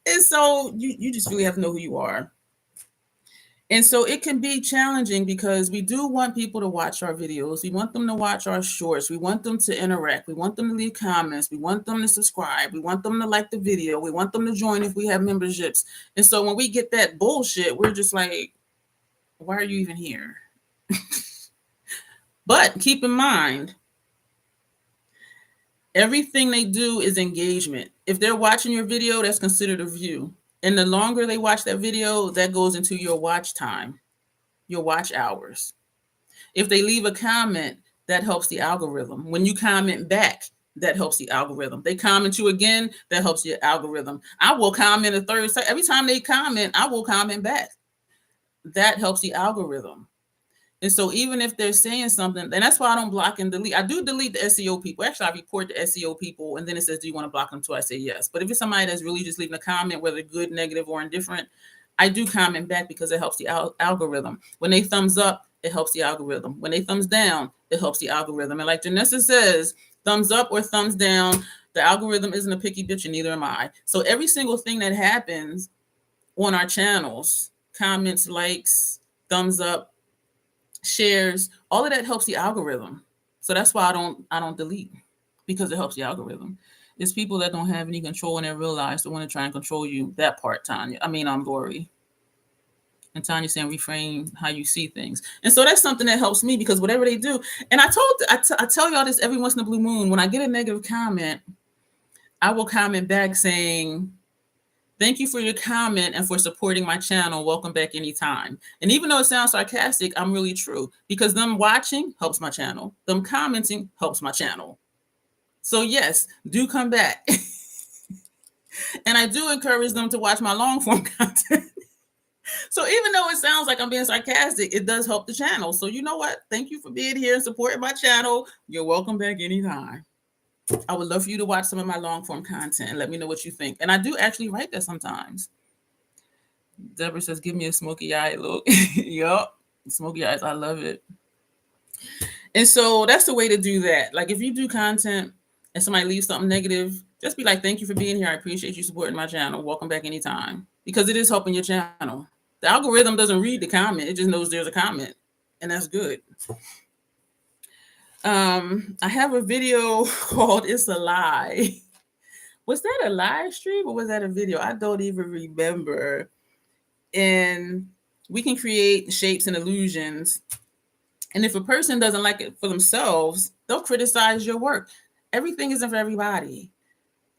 And so you just really have to know who you are. And so it can be challenging because we do want people to watch our videos. We want them to watch our shorts. We want them to interact. We want them to leave comments. We want them to subscribe. We want them to like the video. We want them to join if we have memberships. And so when we get that bullshit, we're just like, why are you even here? But keep in mind, everything they do is engagement. If they're watching your video, that's considered a view. And the longer they watch that video, that goes into your watch time, your watch hours. If they leave a comment, that helps the algorithm. When you comment back, that helps the algorithm. They comment you again, that helps your algorithm. I will comment a third. Every time they comment, I will comment back. That helps the algorithm. And so even if they're saying something, and that's why I don't block and delete. I do delete the SEO people. Actually, I report the SEO people, and then it says, do you want to block them too? I say yes. But if it's somebody that's really just leaving a comment, whether good, negative, or indifferent, I do comment back because it helps the algorithm. When they thumbs up, it helps the algorithm. When they thumbs down, it helps the algorithm. And like Janessa says, thumbs up or thumbs down, the algorithm isn't a picky bitch, and neither am I. So every single thing that happens on our channels, comments, likes, thumbs up, shares, all of that helps the algorithm. So that's why I don't delete, because it helps the algorithm. It's people that don't have any control in their real lives that want to try and control you. That part, Tanya. I'm Lori. And Tanya saying reframe how you see things. And so that's something that helps me, because whatever they do, and I tell y'all this every once in a blue moon, when I get a negative comment, I will comment back saying, thank you for your comment and for supporting my channel. Welcome back anytime. And even though it sounds sarcastic, I'm really true, because them watching helps my channel. Them commenting helps my channel. So yes, do come back. And I do encourage them to watch my long form content. So even though it sounds like I'm being sarcastic, it does help the channel. So you know what? Thank you for being here and supporting my channel. You're welcome back anytime. I would love for you to watch some of my long form content and let me know what you think. And I do actually write that sometimes. Deborah says, give me a smoky eye look. Yup. Smoky eyes. I love it. And so that's the way to do that. Like if you do content and somebody leaves something negative, just be like, thank you for being here. I appreciate you supporting my channel. Welcome back anytime. Because it is helping your channel. The algorithm doesn't read the comment. It just knows there's a comment. And that's good. I have a video called It's a Lie. Was that a live stream or was that a video? I don't even remember. And we can create shapes and illusions. And if a person doesn't like it for themselves, they'll criticize your work. Everything isn't for everybody.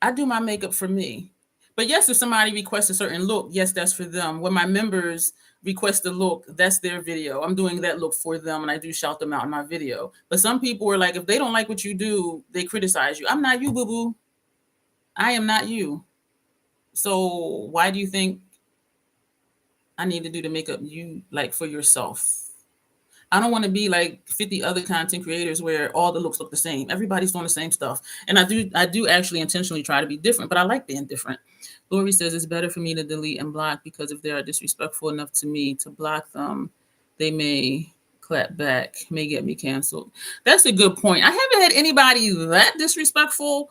I do my makeup for me. But yes, if somebody requests a certain look, yes, that's for them. When my members request a look, that's their video. I'm doing that look for them and I do shout them out in my video. But some people are like, if they don't like what you do, they criticize you. I'm not you, boo-boo. I am not you. So why do you think I need to do the makeup you like for yourself? I don't want to be like 50 other content creators where all the looks look the same. Everybody's doing the same stuff. And I do actually intentionally try to be different, but I like being different. Lori says it's better for me to delete and block because if they are disrespectful enough to me to block them, they may clap back, may get me canceled. That's a good point. I haven't had anybody that disrespectful.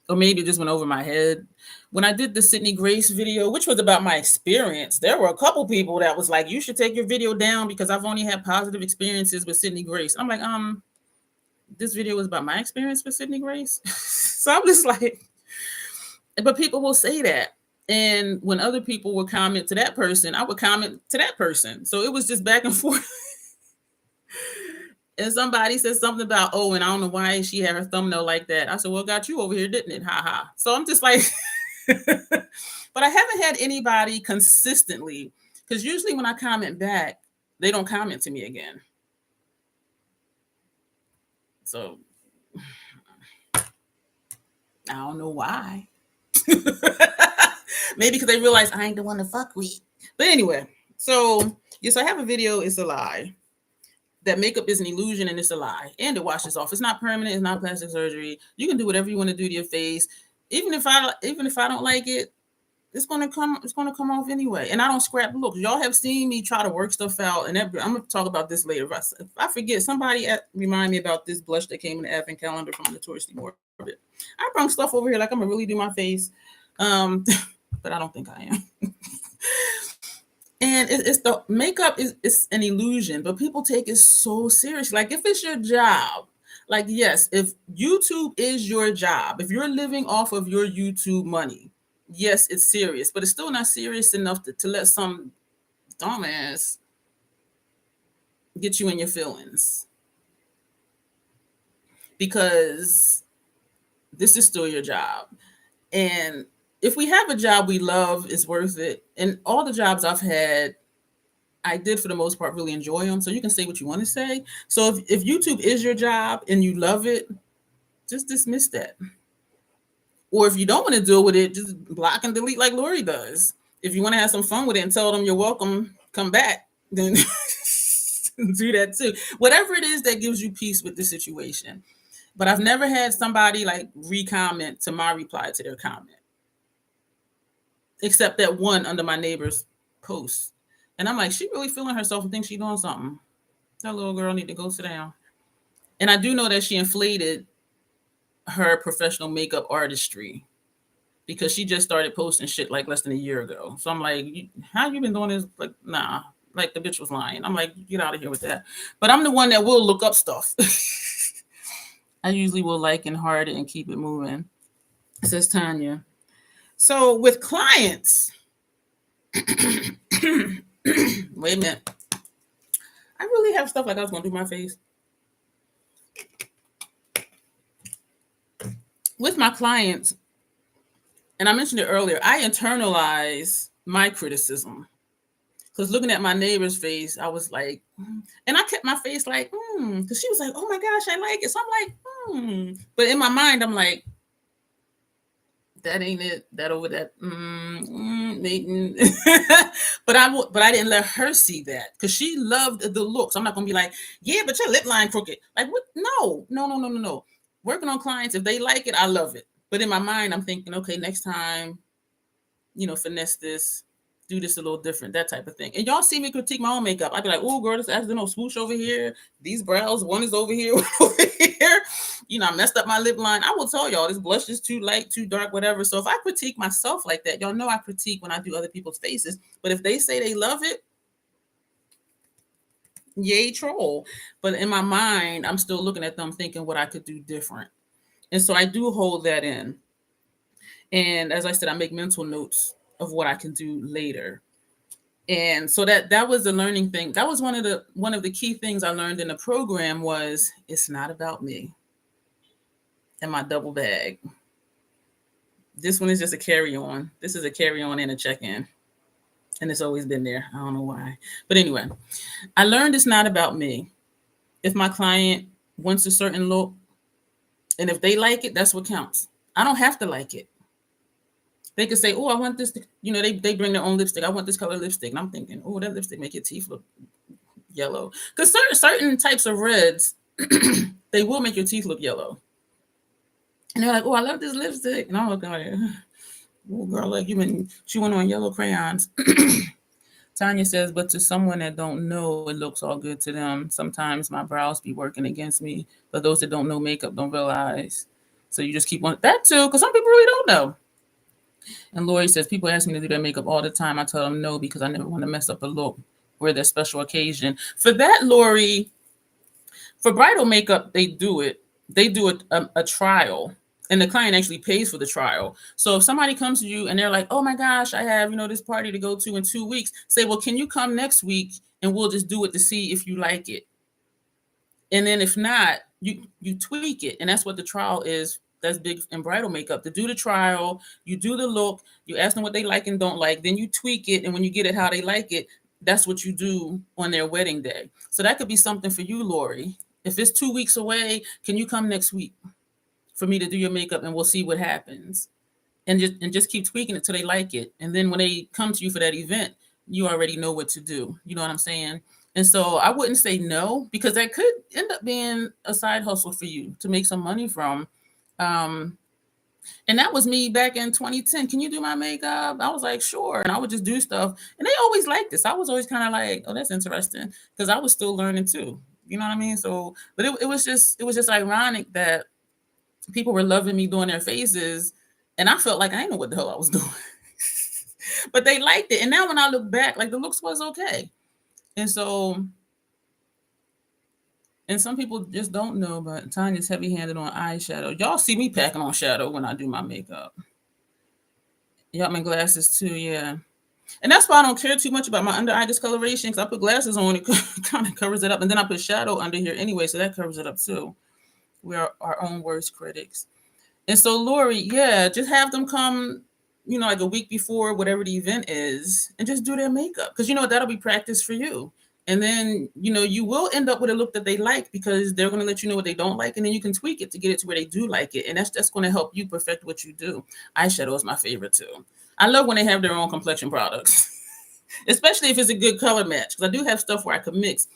Or maybe it just went over my head. When I did the Sydney Grace video, which was about my experience, there were a couple people that was like, you should take your video down because I've only had positive experiences with Sydney Grace. I'm like, this video was about my experience with Sydney Grace. So I'm just like, but people will say that. And when other people would comment to that person, I would comment to that person. So it was just back and forth. And somebody said something about, oh, and I don't know why she had her thumbnail like that. I said, well, got you over here, didn't it? Ha ha. So I'm just like, but I haven't had anybody consistently, because usually when I comment back, they don't comment to me again. So I don't know why. Maybe because they realize I ain't the one to fuck with. But anyway, so yes, I have a video, It's a Lie. That makeup is an illusion and it's a lie. And it washes off. It's not permanent. It's not plastic surgery. You can do whatever you want to do to your face. Even if I don't like it, it's gonna come off anyway. And I don't scrap looks. Y'all have seen me try to work stuff out. And I'm gonna talk about this later. If I forget, somebody remind me about this blush that came in the advent calendar from Notoriously Morbid. I brought stuff over here like I'm gonna really do my face. But I don't think I am. And it's the makeup is an illusion, but people take it so seriously. Like if it's your job, like yes, if YouTube is your job, if you're living off of your YouTube money, yes, it's serious, but it's still not serious enough to let some dumbass get you in your feelings. Because this is still your job. And if we have a job we love, it's worth it. And all the jobs I've had, I did for the most part really enjoy them. So you can say what you want to say. So if YouTube is your job and you love it, just dismiss that. Or if you don't want to deal with it, just block and delete like Lori does. If you want to have some fun with it and tell them you're welcome, come back, then do that too. Whatever it is that gives you peace with the situation. But I've never had somebody like re-comment to my reply to their comment. Except that one under my neighbor's post. And I'm like, she really feeling herself and thinks she's doing something. That little girl need to go sit down. And I do know that she inflated her professional makeup artistry because she just started posting shit like less than a year ago. So I'm like, how you been doing this? Like, nah, like the bitch was lying. I'm like, get out of here with that. But I'm the one that will look up stuff. I usually will like and heart it and keep it moving, says Tanya. So with clients, wait a minute. I really have stuff like I was going to do my face. With my clients, and I mentioned it earlier, I internalize my criticism. Because looking at my neighbor's face, I was like, and I kept my face like, because she was like, oh my gosh, I like it. So I'm like, But in my mind, I'm like, that ain't it. That over that. But I didn't let her see that because she loved the looks. I'm not gonna be like, yeah, but your lip line crooked. Like what? No. Working on clients, if they like it, I love it. But in my mind, I'm thinking, okay, next time, finesse this. do this a little different, that type of thing. And y'all see me critique my own makeup. I'd be like, oh, girl, this accidental swoosh over here. These brows, one is over here, one over here. You know, I messed up my lip line. I will tell y'all this blush is too light, too dark, whatever. So if I critique myself like that, y'all know I critique when I do other people's faces. But if they say they love it, yay, troll. But in my mind, I'm still looking at them thinking what I could do different. And so I do hold that in. And as I said, I make mental notes of what I can do later. And so that was the learning thing. That was one of the key things I learned in the program was it's not about me and my double bag. This one is just a carry-on. This is a carry-on and a check-in. And it's always been there. I don't know why. But anyway, I learned it's not about me. If my client wants a certain look, and if they like it, that's what counts. I don't have to like it. They could say, oh, I want this, they bring their own lipstick. I want this color lipstick. And I'm thinking, oh, that lipstick make your teeth look yellow. Because certain types of reds, they will make your teeth look yellow. And they're like, oh, I love this lipstick. And I'm looking at it. Oh, girl, like you been chewing on yellow crayons. Tanya says, but to someone that don't know, it looks all good to them. Sometimes my brows be working against me. But those that don't know makeup don't realize. So you just keep on that too, because some people really don't know. And Lori says, people ask me to do their makeup all the time. I tell them no, because I never want to mess up a look or their special occasion. For that, Lori, for bridal makeup, they do it. They do a trial. And the client actually pays for the trial. So if somebody comes to you and they're like, oh my gosh, I have, this party to go to in 2 weeks. Say, well, can you come next week and we'll just do it to see if you like it. And then if not, you tweak it. And that's what the trial is. That's big in bridal makeup. To do the trial, you do the look, you ask them what they like and don't like, then you tweak it. And when you get it how they like it, that's what you do on their wedding day. So that could be something for you, Lori. If it's 2 weeks away, can you come next week for me to do your makeup and we'll see what happens? And just keep tweaking it till they like it. And then when they come to you for that event, you already know what to do. You know what I'm saying? And so I wouldn't say no, because that could end up being a side hustle for you to make some money from. And that was me back in 2010. Can you do my makeup? I was like, sure. And I would just do stuff. And they always liked this. I was always kind of like, oh, that's interesting. Because I was still learning too. You know what I mean? So, but it was just ironic that people were loving me doing their faces. And I felt like I didn't know what the hell I was doing. But they liked it. And now when I look back, like the looks was okay. And so, and some people just don't know, but Tanya's heavy-handed on eyeshadow. Y'all see me packing on shadow when I do my makeup. Y'all, my glasses too, yeah. And that's why I don't care too much about my under eye discoloration, because I put glasses on, it kind of covers it up. And then I put shadow under here anyway, so that covers it up too. We are our own worst critics. And so, Lori, yeah, just have them come, like a week before whatever the event is, and just do their makeup. Because, that'll be practice for you. And then, you will end up with a look that they like, because they're going to let you know what they don't like. And then you can tweak it to get it to where they do like it. And that's going to help you perfect what you do. Eyeshadow is my favorite too. I love when they have their own complexion products, especially if it's a good color match. Because I do have stuff where I could mix.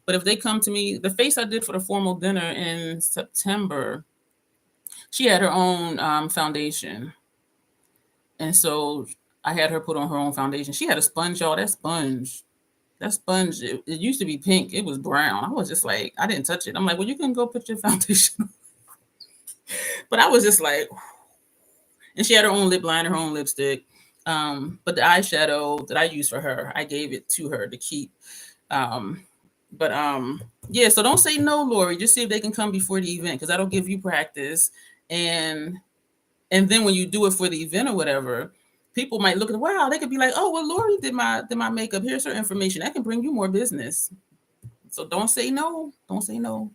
But if they come to me, the face I did for the formal dinner in September, she had her own foundation. And so I had her put on her own foundation. She had a sponge, y'all. That sponge, it used to be pink. It was brown. I was just like, I didn't touch it. I'm like, well, you can go put your foundation on. But I was just like, and she had her own lip liner, her own lipstick. But the eyeshadow that I used for her, I gave it to her to keep. Yeah, so don't say no, Lori. Just see if they can come before the event, because that'll give you practice. And then when you do it for the event or whatever, people might look at, wow, they could be like, oh, well, Lori did my makeup. Here's her information. That can bring you more business. So don't say no. Don't say no.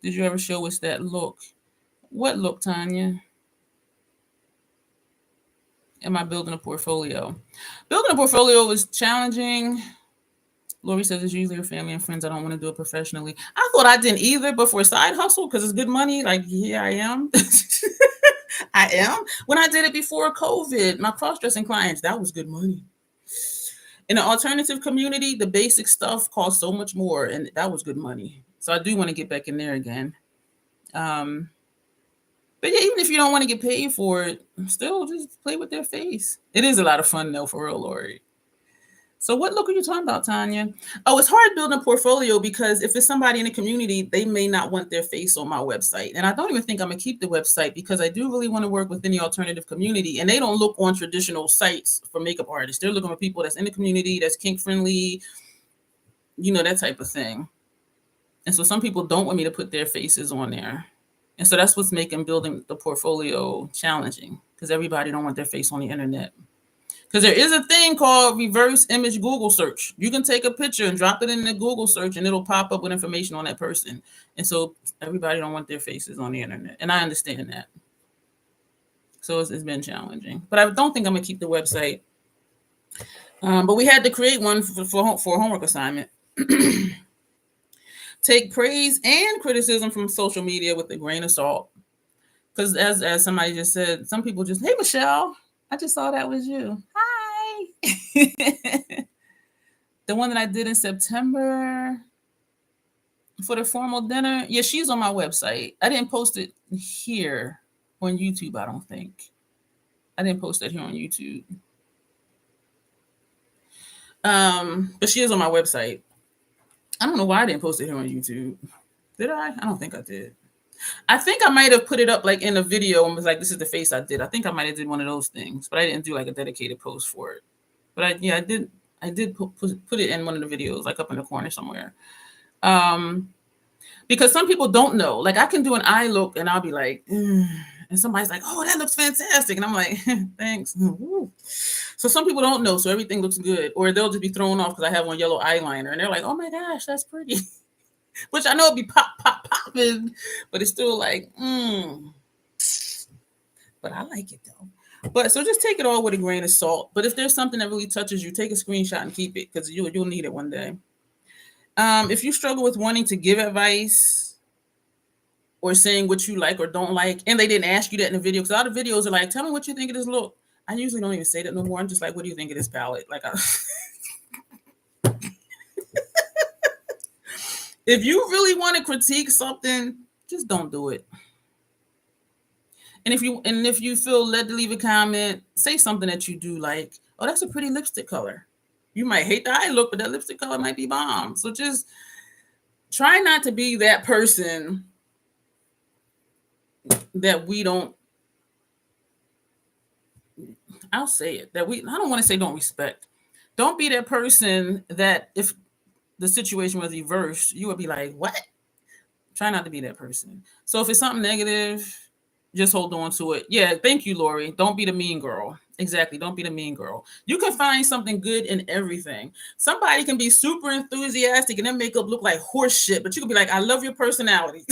Did you ever show us that look? What look, Tanya? Am I building a portfolio? Building a portfolio is challenging. Lori says it's usually your family and friends. I don't want to do it professionally. I thought I didn't either, but for a side hustle, because it's good money, like here I am. I am. When I did it before COVID, my cross-dressing clients, that was good money. In the alternative community, the basic stuff costs so much more, and that was good money. So I do want to get back in there again. But yeah, even if you don't want to get paid for it, still just play with their face. It is a lot of fun though, for real, Lori. So what look are you talking about, Tanya? Oh, it's hard building a portfolio because if it's somebody in the community, they may not want their face on my website. And I don't even think I'm gonna keep the website because I do really want to work within the alternative community. And they don't look on traditional sites for makeup artists. They're looking for people that's in the community, that's kink friendly, that type of thing. And so some people don't want me to put their faces on there. And so that's what's making building the portfolio challenging because everybody don't want their face on the internet. Because there is a thing called reverse image Google search. You can take a picture and drop it in the Google search and it'll pop up with information on that person. And so everybody don't want their faces on the internet. And I understand that. So it's been challenging. But I don't think I'm going to keep the website. But we had to create one for a homework assignment. Take praise and criticism from social media with a grain of salt. Because as somebody just said, some people just, hey, Michelle, I just saw that was you. Hi. The one that I did in September for the formal dinner. Yeah, she's on my website. I didn't post it here on YouTube, I don't think. I didn't post it here on YouTube. But she is on my website. I don't know why I didn't post it here on YouTube. Did I? I don't think I did. I think I might have put it up like in a video and was like, this is the face I did. I think I might have did one of those things, but I didn't do like a dedicated post for it. But I did put it in one of the videos, like up in the corner somewhere. Because some people don't know. Like I can do an eye look and I'll be like, and somebody's like, oh, that looks fantastic. And I'm like, thanks. So some people don't know. So everything looks good. Or they'll just be thrown off because I have on yellow eyeliner. And they're like, oh my gosh, that's pretty. Which I know it'd be popping, but it's still like, But I like it though. But so just take it all with a grain of salt. But if there's something that really touches you, take a screenshot and keep it because you'll need it one day. If you struggle with wanting to give advice or saying what you like or don't like, and they didn't ask you that in the video, because all the videos are like, tell me what you think of this look. I usually don't even say that no more. I'm just like, what do you think of this palette? Like, if you really want to critique something, just don't do it. And if you feel led to leave a comment, say something that you do like, oh, that's a pretty lipstick color. You might hate the eye look, but that lipstick color might be bomb. So just try not to be that person that we don't, I'll say it, I don't want to say don't respect. Don't be that person that if the situation was reversed, you would be like, what? Try not to be that person. So if it's something negative, just hold on to it. Yeah, thank you, Lori. Don't be the mean girl. Exactly. Don't be the mean girl. You can find something good in everything. Somebody can be super enthusiastic and their makeup look like horse shit, but you can be like, I love your personality.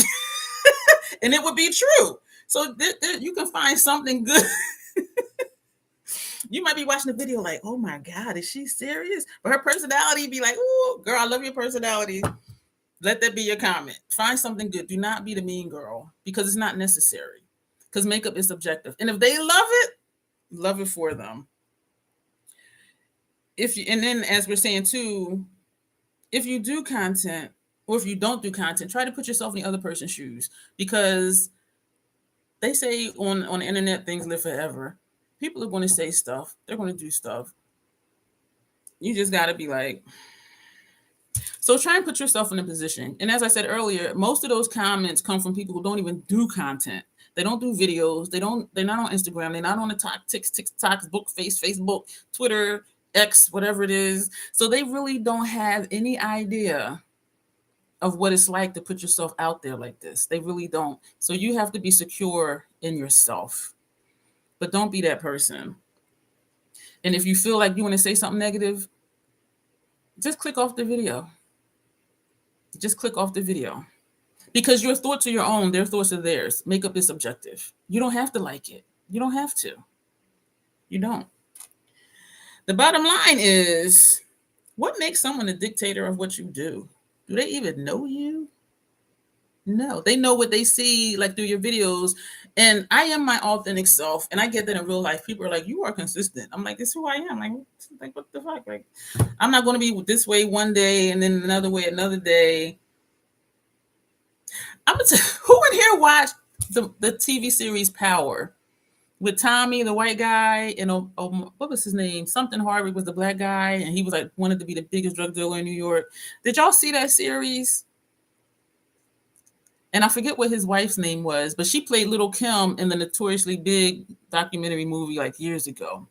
And it would be true. So you can find something good. You might be watching the video like, oh my God, is she serious? But her personality be like, oh, girl, I love your personality. Let that be your comment. Find something good. Do not be the mean girl because it's not necessary. Because makeup is subjective. And if they love it for them. And then as we're saying too, if you do content or if you don't do content, try to put yourself in the other person's shoes because they say on the internet things live forever. People are going to say stuff. They're going to do stuff. You just got to be like, so try and put yourself in a position. And as I said earlier, most of those comments come from people who don't even do content. They don't do videos. They're not on Instagram. They're not on the TikTok, Facebook, Twitter, X, whatever it is. So they really don't have any idea of what it's like to put yourself out there like this. They really don't. So you have to be secure in yourself. But don't be that person. And if you feel like you want to say something negative, just click off the video. Just click off the video. Because your thoughts are your own, their thoughts are theirs. Makeup is subjective. You don't have to like it. You don't have to. You don't. The bottom line is, what makes someone a dictator of what you do? Do they even know you? No, they know what they see like through your videos. And I am my authentic self. And I get that in real life. People are like, you are consistent. I'm like, this is who I am. Like what the fuck? Like, I'm not going to be this way one day and then another way another day. I'm gonna tell who in here watched the TV series Power with Tommy, the white guy, and what was his name? Something Harvey was the black guy, and he was like wanted to be the biggest drug dealer in New York. Did y'all see that series? And I forget what his wife's name was, but she played Little Kim in the notoriously big documentary movie like years ago.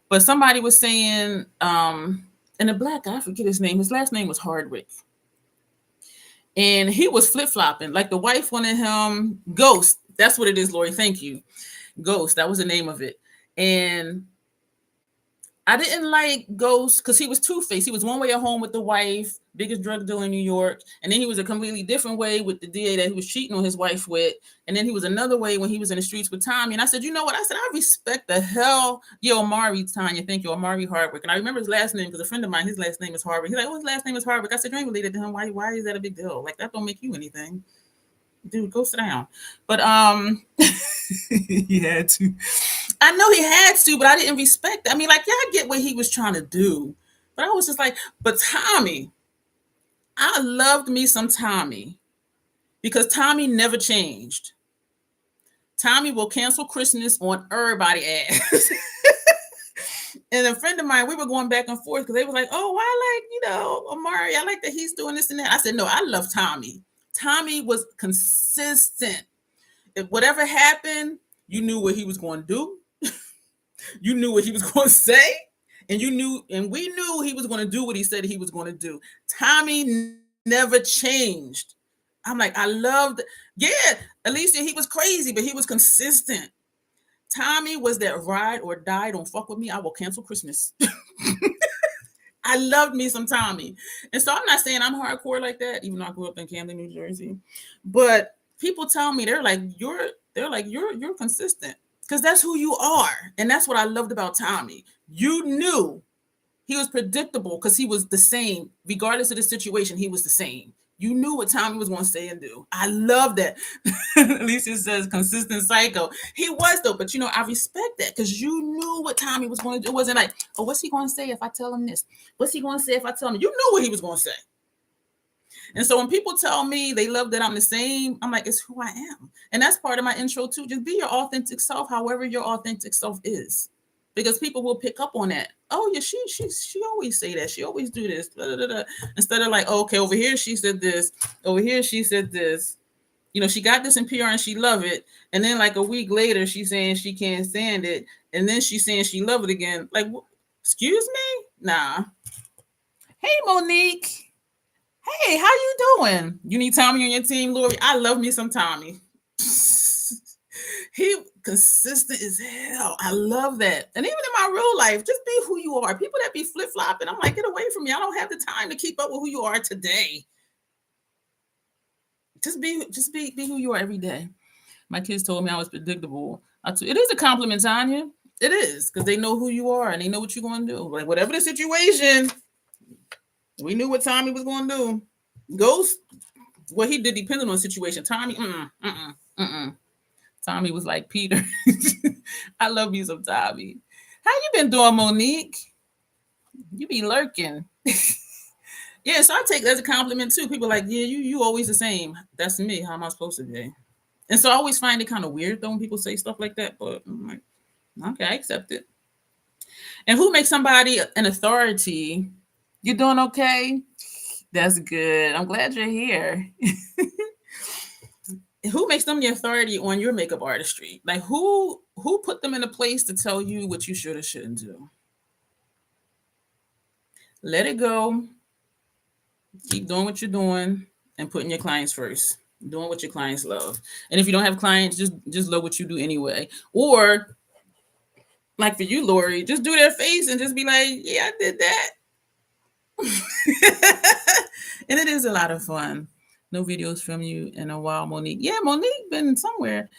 But somebody was saying, and a black guy, I forget his name. His last name was Hardwick. And he was flip-flopping. Like the wife wanted him, Ghost. That's what it is, Lori. Thank you. Ghost. That was the name of it. And I didn't like Ghost because he was two-faced. He was one way at home with the wife, biggest drug dealer in New York. And then he was a completely different way with the DA that he was cheating on his wife with. And then he was another way when he was in the streets with Tommy. And I said, you know what? I said, I respect the hell. Omari, Tanya. Thank you, Omari Hardwick. And I remember his last name because a friend of mine, his last name is Hardwick. He's like, oh, his last name is Hardwick. I said, you ain't related to him. Why is that a big deal? Like, that don't make you anything. Dude, go sit down. But he had to. I know he had to, but I didn't respect it. I mean, like, yeah, I get what he was trying to do. But I was just like, but Tommy, I loved me some Tommy because Tommy never changed. Tommy will cancel Christmas on everybody ass. And a friend of mine, we were going back and forth because they was like, oh, I like, Omari, I like that he's doing this and that. I said, no, I love Tommy. Tommy was consistent. If whatever happened, you knew what he was going to do. You knew what he was going to say. And we knew he was going to do what he said he was going to do. Tommy never changed. I'm like, I loved, yeah, Alicia, he was crazy, but he was consistent. Tommy was that ride or die, don't fuck with me, I will cancel Christmas. I loved me some Tommy. And so I'm not saying I'm hardcore like that, even though I grew up in Camden, New Jersey. But people tell me, they're like, you're consistent. Because that's who you are. And that's what I loved about Tommy. You knew he was predictable because he was the same. Regardless of the situation, he was the same. You knew what Tommy was going to say and do. I love that. Alicia says consistent psycho. He was, though. But, I respect that because you knew what Tommy was going to do. It wasn't like, oh, what's he going to say if I tell him this? What's he going to say if I tell him? You knew what he was going to say. And so when people tell me they love that I'm the same, I'm like, it's who I am. And that's part of my intro too. Just be your authentic self, however your authentic self is. Because people will pick up on that. Oh, yeah, she always say that. She always do this. Blah, blah, blah. Instead of like, oh, okay, over here she said this. Over here she said this. She got this in PR and she love it. And then like a week later, she's saying she can't stand it. And then she's saying she love it again. Like, excuse me? Nah. Hey, Monique. Hey, how you doing? You need Tommy on your team, Lori? I love me some Tommy. He consistent as hell. I love that. And even in my real life, just be who you are. People that be flip-flopping, I'm like, get away from me. I don't have the time to keep up with who you are today. Just be who you are every day. My kids told me I was predictable. It is a compliment, Tanya. It is, because they know who you are and they know what you're going to do. Like, whatever the situation, we knew what Tommy was going to do. Ghost, what he did depended on the situation. Tommy, Tommy was like Peter. I love you some Tommy. How you been doing, Monique? You be lurking. Yeah, so I take that as a compliment too. People are like, yeah, you always the same. That's me. How am I supposed to be? And so I always find it kind of weird though when people say stuff like that. But I'm like, okay, I accept it. And who makes somebody an authority? You doing okay? That's good. I'm glad you're here. Who makes them the authority on your makeup artistry? Like who put them in a place to tell you what you should or shouldn't do? Let it go. Keep doing what you're doing and putting your clients first. Doing what your clients love. And if you don't have clients, just love what you do anyway. Or like for you, Lori, just do their face and just be like, yeah, I did that. And it is a lot of fun. No videos from you in a while, Monique. Yeah, Monique been somewhere.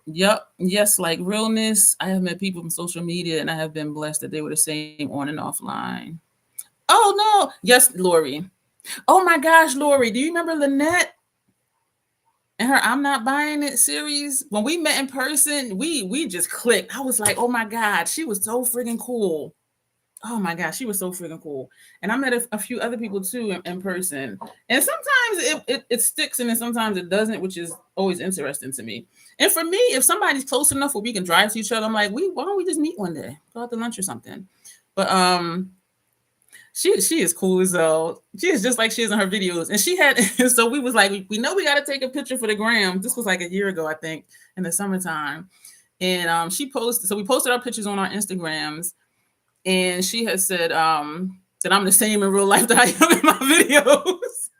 Yes, like realness. I have met people from social media and I have been blessed that they were the same on and offline. Oh, no. Yes, Lori. Oh, my gosh, Lori. Do you remember Lynette and her I'm Not Buying It series? When we met in person, we just clicked. I was like, oh, my God. She was so friggin' cool. Oh my gosh, she was so freaking cool. And I met a few other people too in person. And sometimes it sticks and then sometimes it doesn't, which is always interesting to me. And for me, if somebody's close enough where we can drive to each other, I'm like, why don't we just meet one day? Go out to lunch or something. But she is cool as hell. She is just like she is in her videos. And she had so we was like, we know we gotta take a picture for the gram. This was like a year ago, I think, in the summertime. And she posted, so we posted our pictures on our Instagrams. And she has said that I'm the same in real life that I am in my videos.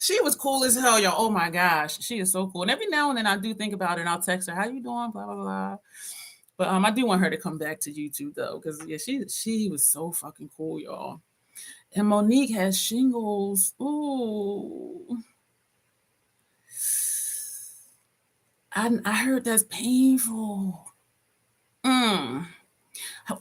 She was cool as hell, y'all. Oh my gosh, she is so cool. And every now and then I do think about it, and I'll text her, "How you doing?" Blah blah blah. But I do want her to come back to YouTube though, because yeah, she was so fucking cool, y'all. And Monique has shingles. Ooh, I heard that's painful.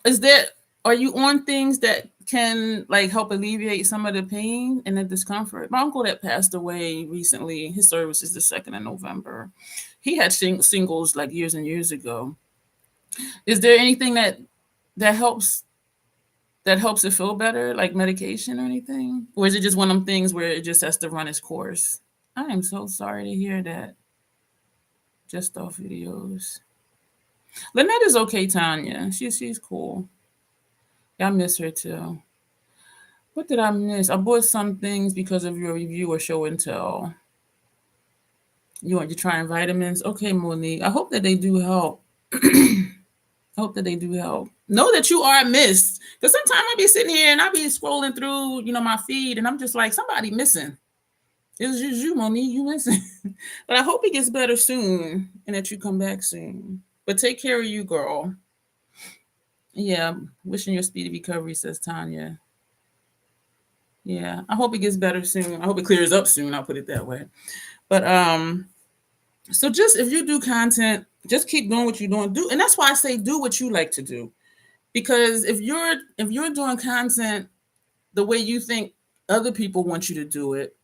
Is there, are you on things that can like help alleviate some of the pain and the discomfort? My uncle that passed away recently, his service is the 2nd of November. He had singles like years and years ago. Is there anything that helps that helps it feel better, like medication or anything? Or is it just one of them things where it just has to run its course? I am so sorry to hear that. Just off videos. Lynette is okay, Tanya. She's cool. I miss her too. What did I miss? I bought some things because of your review or show and tell. You want to try vitamins? Okay, Monique. I hope that they do help. I hope that they do help. Know that you are missed. Because sometimes I'll be sitting here and I'll be scrolling through, my feed, and I'm just like, somebody missing. It's just you, Monique. You missing. But I hope it gets better soon and that you come back soon. But take care of you, girl. Yeah, wishing you a speedy recovery, says Tanya. Yeah, I hope it gets better soon. I hope it clears up soon. I'll put it that way. But so just if you do content, just keep doing what you're doing. And that's why I say do what you like to do. Because if you're doing content the way you think other people want you to do it,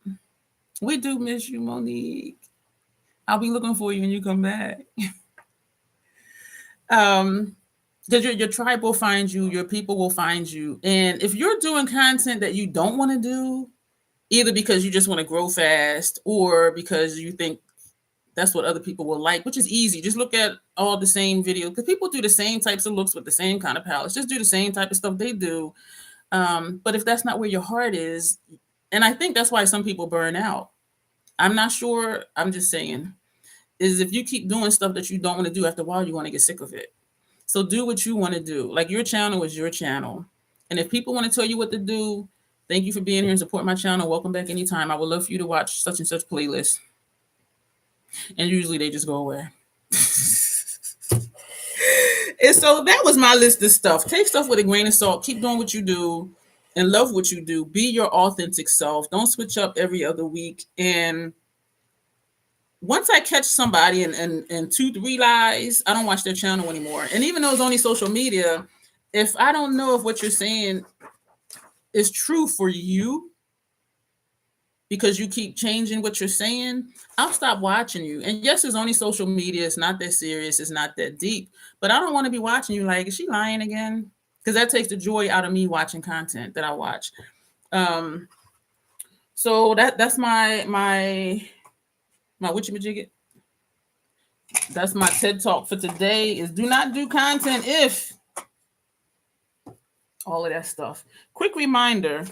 we do miss you, Monique. I'll be looking for you when you come back. Because your tribe will find you, your people will find you. And if you're doing content that you don't want to do, either because you just want to grow fast or because you think that's what other people will like, which is easy. Just look at all the same videos because people do the same types of looks with the same kind of palettes. Just do the same type of stuff they do. But if that's not where your heart is, and I think that's why some people burn out. I'm not sure. I'm just saying, is if you keep doing stuff that you don't want to do, after a while, you want to get sick of it. So do what you want to do. Like your channel is your channel. And if people want to tell you what to do, thank you for being here and support my channel. Welcome back anytime. I would love for you to watch such and such playlist. And usually they just go away. And so that was my list of stuff. Take stuff with a grain of salt. Keep doing what you do and love what you do. Be your authentic self. Don't switch up every other week. And once I catch somebody in 2-3 lies, I don't watch their channel anymore. And even though it's only social media, if I don't know if what you're saying is true for you, because you keep changing what you're saying, I'll stop watching you. And yes, it's only social media. It's not that serious. It's not that deep. But I don't want to be watching you like, is she lying again? Because that takes the joy out of me watching content that I watch. So that's my witchamajigget. That's my TED Talk for today is do not do content if all of that stuff. Quick reminder,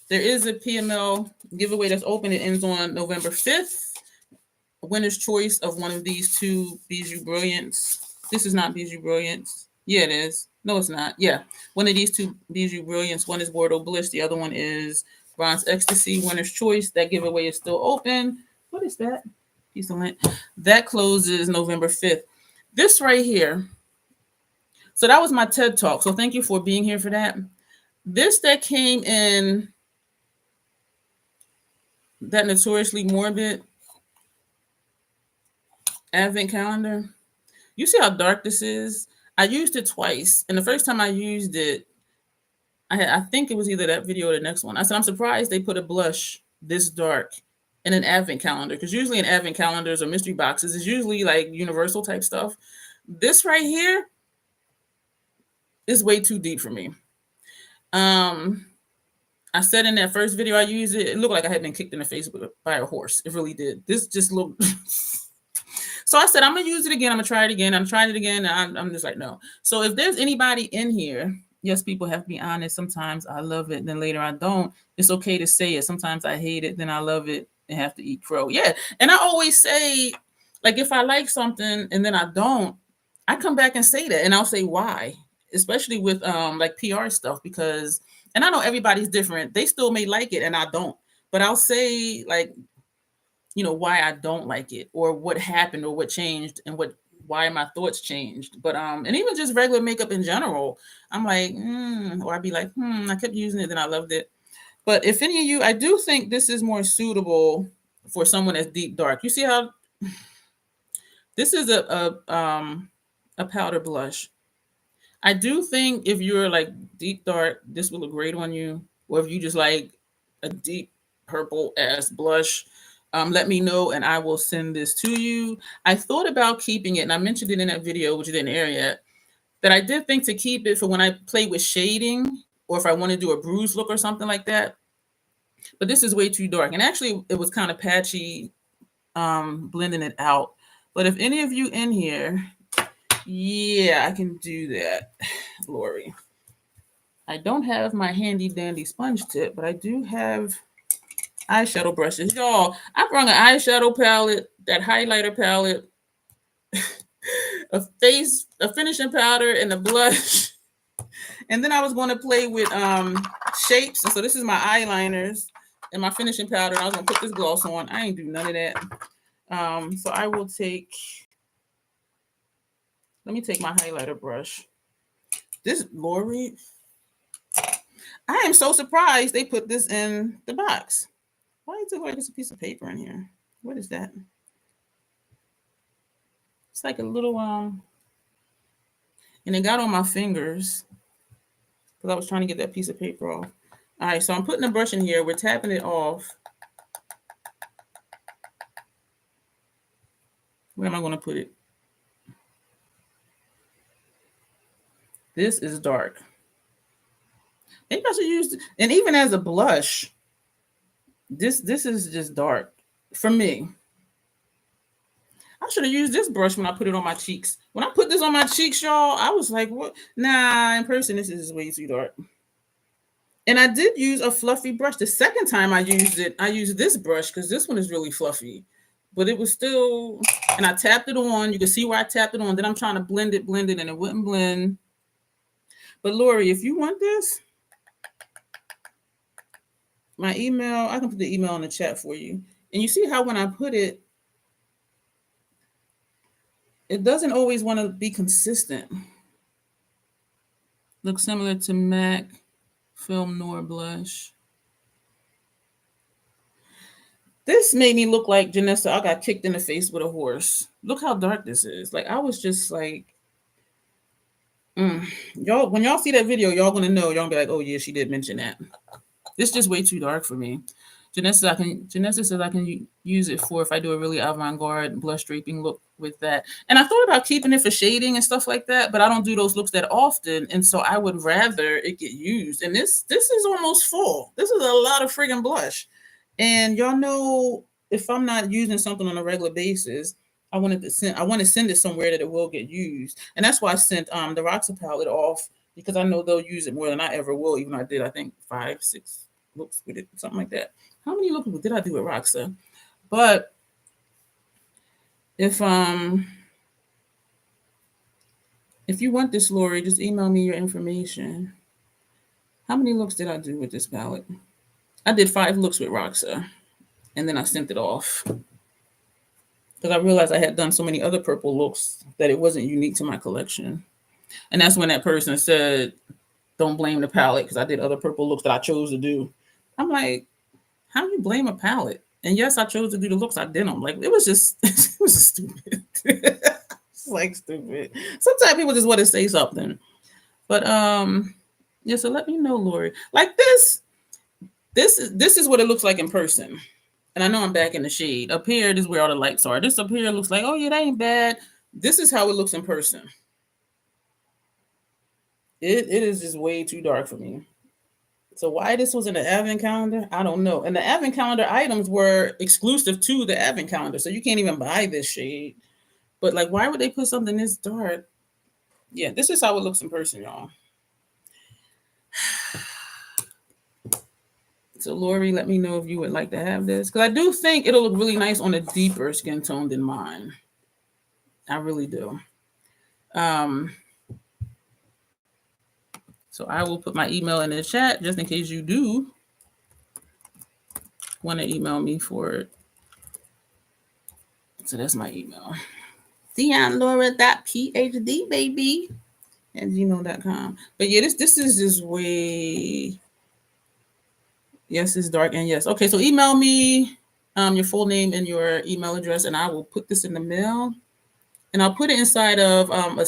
there is a PML giveaway that's open. It ends on November 5th. A winner's choice of one of these two Bijou Brilliance. This is not Bijou Brilliance. Yeah, it is. No, it's not. Yeah. One of these two Bijou Brilliance. One is Bordeaux Bliss. The other one is Bronze Ecstasy. Winner's choice. That giveaway is still open. What is that? Piece of lint. That closes November 5th. This right here. So that was my TED Talk. So thank you for being here for that. This that came in that Notoriously Morbid advent calendar. You see how dark this is? I used it twice. And the first time I used it, I think it was either that video or the next one. I said, I'm surprised they put a blush this dark in an advent calendar. Because usually in advent calendars or mystery boxes, it's usually like universal type stuff. This right here, it's way too deep for me. I said in that first video I used it, it looked like I had been kicked in the face by a horse. It really did. This just looked. So I said, I'm going to use it again. I'm going to try it again. I'm trying it again. And I'm just like, no. So if there's anybody in here, yes, people have to be honest. Sometimes I love it, then later I don't. It's okay to say it. Sometimes I hate it, then I love it and have to eat crow. Yeah. And I always say, like, if I like something and then I don't, I come back and say that. And I'll say why, especially with like PR stuff, because, and I know everybody's different. They still may like it and I don't. But I'll say, like, you know, why I don't like it or what happened or what changed and why my thoughts changed. But and even just regular makeup in general, I'm like, or I'd be like, I kept using it, then I loved it. But if any of you, I do think this is more suitable for someone that's deep dark. You see how this is a powder blush. I do think if you're like deep dark, this will look great on you. Or if you just like a deep purple ass blush, let me know and I will send this to you. I thought about keeping it, and I mentioned it in that video, which you didn't air yet, that I did think to keep it for when I play with shading or if I want to do a bruise look or something like that. But this is way too dark. And actually, it was kind of patchy blending it out. But if any of you in here, yeah, I can do that, Lori. I don't have my handy dandy sponge tip, but I do have eyeshadow brushes. Y'all, I brought an eyeshadow palette, that highlighter palette, a finishing powder, and a blush. And then I was going to play with shapes. And so this is my eyeliners and my finishing powder. And I was going to put this gloss on. I ain't do none of that. So I will take, let me take my highlighter brush. This, Lori, I am so surprised they put this in the box. Why is it like it's a piece of paper in here? What is that? It's like a little, and it got on my fingers because I was trying to get that piece of paper off. All right, so I'm putting the brush in here. We're tapping it off. Where am I going to put it? This is dark. Maybe I should use, and even as a blush, this is just dark for me. I should have used this brush when I put it on my cheeks. When I put this on my cheeks, y'all, I was like, what? Nah, in person, this is way too dark. And I did use a fluffy brush. The second time I used it, I used this brush because this one is really fluffy. But it was still, and I tapped it on. You can see where I tapped it on. Then I'm trying to blend it, and it wouldn't blend. But Lori, if you want this, my email, I can put the email in the chat for you. And you see how when I put it, it doesn't always want to be consistent. Looks similar to MAC Film Noir Blush. This made me look like Janessa. I got kicked in the face with a horse. Look how dark this is. Like, I was just like, y'all, when y'all see that video, y'all gonna know. Y'all gonna be like, oh yeah, she did mention that. This is just way too dark for me. Janessa says I can use it for if I do a really avant-garde blush draping look with that. And I thought about keeping it for shading and stuff like that, but I don't do those looks that often. And so I would rather it get used. And this is almost full. This is a lot of friggin' blush. And y'all know if I'm not using something on a regular basis, I want to send it somewhere that it will get used. And that's why I sent the Roxa palette off, because I know they'll use it more than I ever will, even though I did, I think 5, 6 looks with it, something like that. How many looks did I do with Roxa? But if you want this, Lori, just email me your information. How many looks did I do with this palette? I did 5 looks with Roxa, and then I sent it off because I realized I had done so many other purple looks that it wasn't unique to my collection. And that's when that person said, don't blame the palette because I did other purple looks that I chose to do. I'm like, how do you blame a palette? And yes, I chose to do the looks. I did them. Like, it was just stupid. It's like stupid. Sometimes people just want to say something. But yeah, so let me know, Lori. Like this is what it looks like in person. And I know I'm back in the shade. Up here, this is where all the lights are. This up here looks like, oh yeah, that ain't bad. This is how it looks in person. It is just way too dark for me. So why this was in the advent calendar, I don't know. And the advent calendar items were exclusive to the advent calendar, so you can't even buy this shade. But like, why would they put something this dark? Yeah, this is how it looks in person, y'all. So Lori, let me know if you would like to have this, because I do think it'll look really nice on a deeper skin tone than mine. I really do. So I will put my email in the chat just in case you do want to email me for it. So that's my email. DionLorah.PhD, baby, at gmail.com. But yeah, this is just way. Yes, it's dark, and yes. Okay, so email me your full name and your email address, and I will put this in the mail, and I'll put it inside of a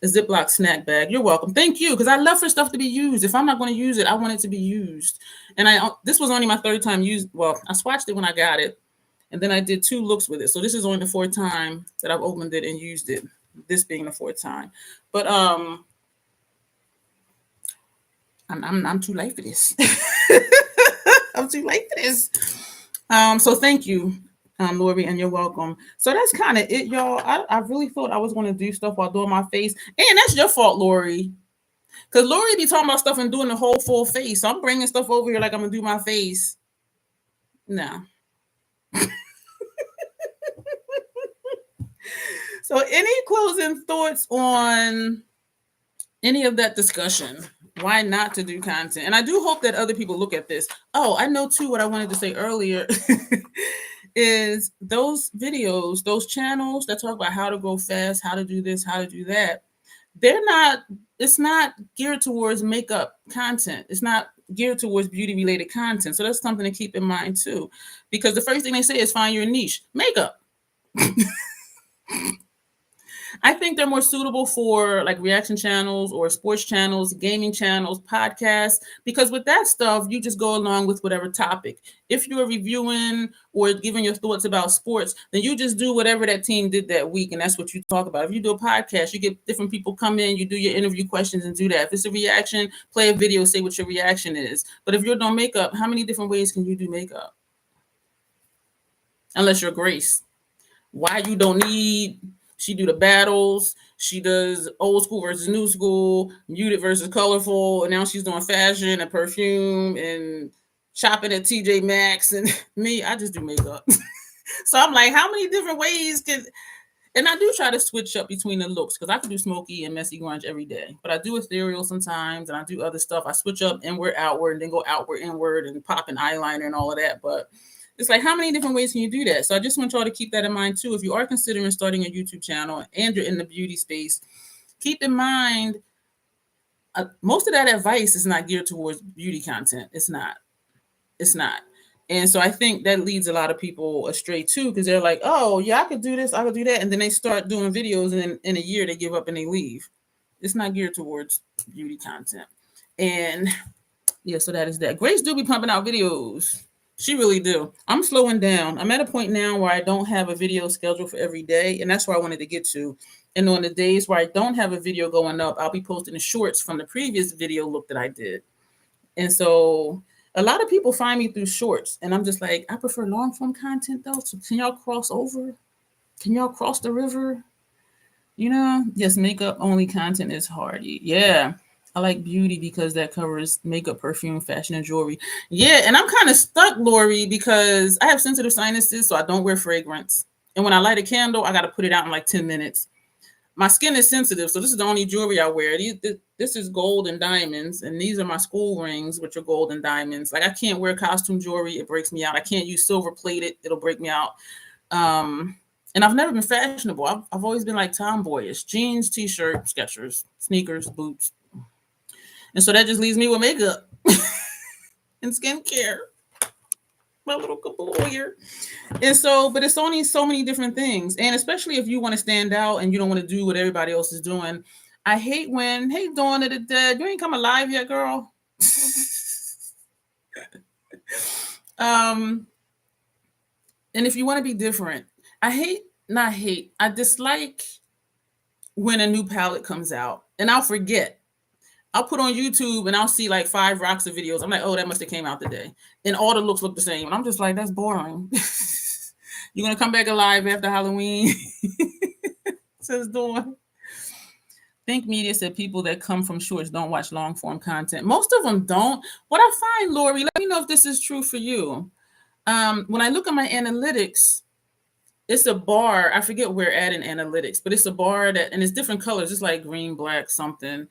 Ziploc snack bag. You're welcome. Thank you, because I love for stuff to be used. If I'm not going to use it, I want it to be used. And this was only my third time used. Well, I swatched it when I got it, and then I did 2 looks with it. So this is only the 4th time that I've opened it and used it. This being the 4th time, but I'm too late for this. I'm too late for this. So thank you, Lori, and you're welcome. So that's kind of it, y'all. I really thought I was going to do stuff while doing my face, and that's your fault, Lori. Because Lori be talking about stuff and doing the whole full face. So I'm bringing stuff over here like I'm gonna do my face. No. So any closing thoughts on any of that discussion? Why not to do content? And I do hope that other people look at this. Oh, I know too what I wanted to say earlier is those videos, those channels that talk about how to go fast, how to do this, how to do that. It's not geared towards makeup content. It's not geared towards beauty related content. So that's something to keep in mind too. Because the first thing they say is find your niche, makeup. I think they're more suitable for like reaction channels or sports channels, gaming channels, podcasts, because with that stuff, you just go along with whatever topic. If you're reviewing or giving your thoughts about sports, then you just do whatever that team did that week, and that's what you talk about. If you do a podcast, you get different people come in, you do your interview questions and do that. If it's a reaction, play a video, say what your reaction is. But if you're doing makeup, how many different ways can you do makeup? Unless you're Grace. Why you don't need... She do the battles. She does old school versus new school, muted versus colorful, and now she's doing fashion and perfume and shopping at TJ Maxx. And me, I just do makeup. So I'm like, how many different ways can... And I do try to switch up between the looks, because I can do smoky and messy grunge every day. But I do ethereal sometimes, and I do other stuff. I switch up inward, outward, and then go outward, inward, and pop an eyeliner and all of that. But it's like, how many different ways can you do that? So I just want y'all to keep that in mind too. If you are considering starting a YouTube channel and you're in the beauty space, keep in mind, most of that advice is not geared towards beauty content. It's not. And so I think that leads a lot of people astray too, because they're like, oh yeah, I could do this, I could do that. And then they start doing videos, and then in a year they give up and they leave. It's not geared towards beauty content. And yeah, so that is that. Grace do be pumping out videos. She really do. I'm slowing down. I'm at a point now where I don't have a video schedule for every day, and that's where I wanted to get to. And on the days where I don't have a video going up, I'll be posting the shorts from the previous video look that I did. And so a lot of people find me through shorts, and I'm just like, I prefer long form content though. So can y'all cross over? Can y'all cross the river? Yes, makeup only content is hardy. Yeah. I like beauty because that covers makeup, perfume, fashion, and jewelry. Yeah, and I'm kind of stuck, Lori, because I have sensitive sinuses, so I don't wear fragrance. And when I light a candle, I got to put it out in like 10 minutes. My skin is sensitive, so this is the only jewelry I wear. This is gold and diamonds, and these are my school rings, which are gold and diamonds. Like, I can't wear costume jewelry. It breaks me out. I can't use silver plated. It'll break me out. And I've never been fashionable. I've always been like tomboyish. Jeans, t-shirt, Skechers, sneakers, boots. And so that just leaves me with makeup and skincare. My little kaboom here. And so, but it's only so many different things. And especially if you want to stand out and you don't want to do what everybody else is doing. I hate when, hey, Dawn of the Dead, you ain't come alive yet, girl. And if you want to be different, I dislike when a new palette comes out, and I'll forget. I'll put on YouTube and I'll see like 5 Roxa videos. I'm like, oh, that must have came out today. And all the looks look the same. And I'm just like, that's boring. You're going to come back alive after Halloween? Says Dawn. Think Media said people that come from shorts don't watch long form content. Most of them don't. What I find, Lori, let me know if this is true for you. When I look at my analytics, it's a bar. I forget where at in analytics, but it's a bar that, and it's different colors. It's like green, black, something.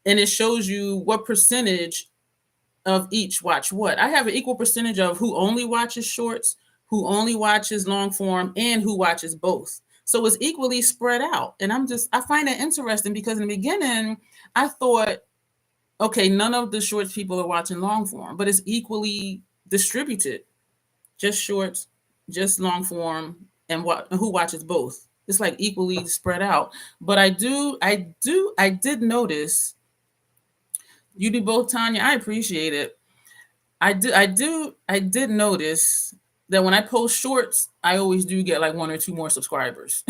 And it shows you what percentage of each watch what. I have an equal percentage of who only watches shorts, who only watches long form, and who watches both. So it's equally spread out. And I find that interesting because in the beginning, I thought, okay, none of the shorts people are watching long form, but it's equally distributed. Just shorts, just long form, and who watches both. It's like equally spread out. But I did notice. You do both, Tanya. I appreciate it. I did notice that when I post shorts, I always do get like 1 or 2 more subscribers.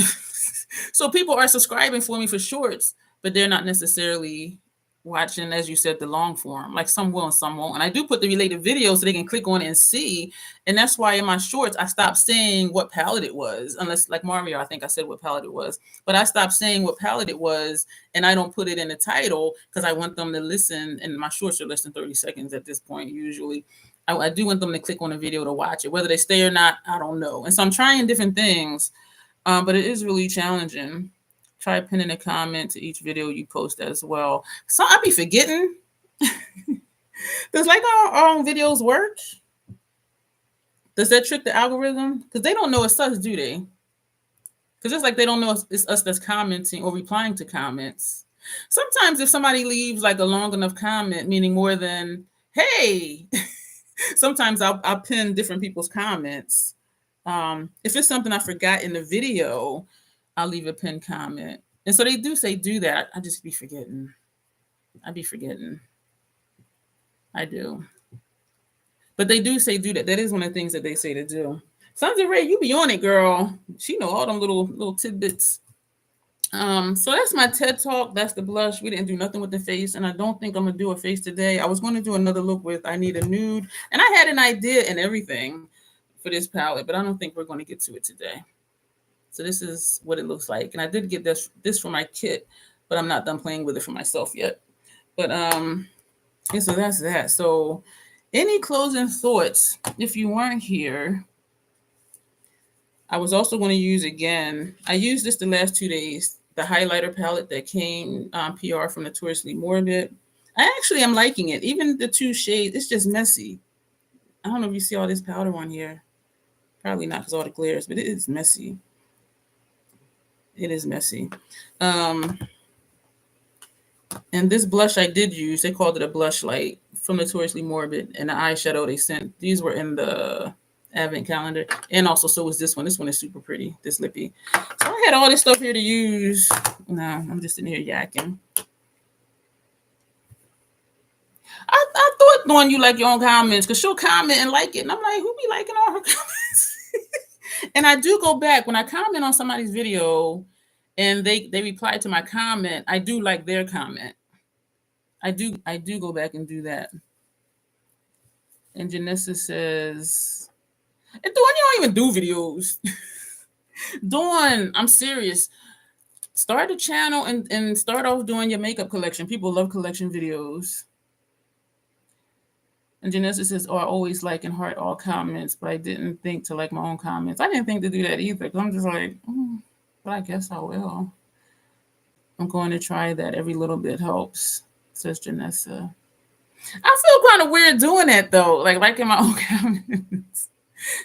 So people are subscribing for me for shorts, but they're not necessarily watching, as you said, the long form. Like some will and some won't. And I do put the related videos so they can click on it and see. And that's why in my shorts, I stopped saying what palette it was. Unless, like Mario, I think I said what palette it was. But I stopped saying what palette it was, and I don't put it in the title because I want them to listen. And my shorts are less than 30 seconds at this point, usually. I do want them to click on a video to watch it. Whether they stay or not, I don't know. And so I'm trying different things, but it is really challenging. Try pinning a comment to each video you post as well. So I'll be forgetting. Does like our own videos work? Does that trick the algorithm? Because they don't know it's us, do they? Because just like they don't know it's us that's commenting or replying to comments. Sometimes if somebody leaves like a long enough comment, meaning more than, hey, sometimes I'll pin different people's comments. If it's something I forgot in the video, I'll leave a pinned comment. And so they do say do that. I just be forgetting. I do. But they do say do that. That is one of the things that they say to do. Sons of Ray, you be on it, girl. She know all them little tidbits. So that's my TED Talk. That's the blush. We didn't do nothing with the face, and I don't think I'm gonna do a face today. I was going to do another look with I Need a Nude, and I had an idea and everything for this palette, but I don't think we're going to get to it today. So this is what it looks like, and I did get this for my kit, but I'm not done playing with it for myself yet. But yeah, so that's that. So any closing thoughts? If you weren't here, I was also going to use again. I used this the last 2 days. The highlighter palette that came PR from Notoriously Morbid. I actually am liking it. Even the 2 shades, it's just messy. I don't know if you see all this powder on here. Probably not because all the glares, but it is messy. It is messy. And this blush I did use, they called it a blush light from Notoriously Morbid. And the eyeshadow they sent, these were in the advent calendar. And also, so was this one. This one is super pretty, this lippy. So I had all this stuff here to use. No, I'm just sitting here yakking. I thought Dawn you like your own comments because she'll comment and like it. And I'm like, who be liking all her comments? And I do go back when I comment on somebody's video and they reply to my comment. I do like their comment. I do go back and do that. And Janessa says, and Dawn, you don't even do videos. Dawn, I'm serious. Start a channel and start off doing your makeup collection. People love collection videos. And Janessa says, oh, I always like and heart all comments, but I didn't think to like my own comments. I didn't think to do that either. I'm just like, but I guess I will. I'm going to try that. Every little bit helps, says Janessa. I feel kind of weird doing that, though, like liking my own comments.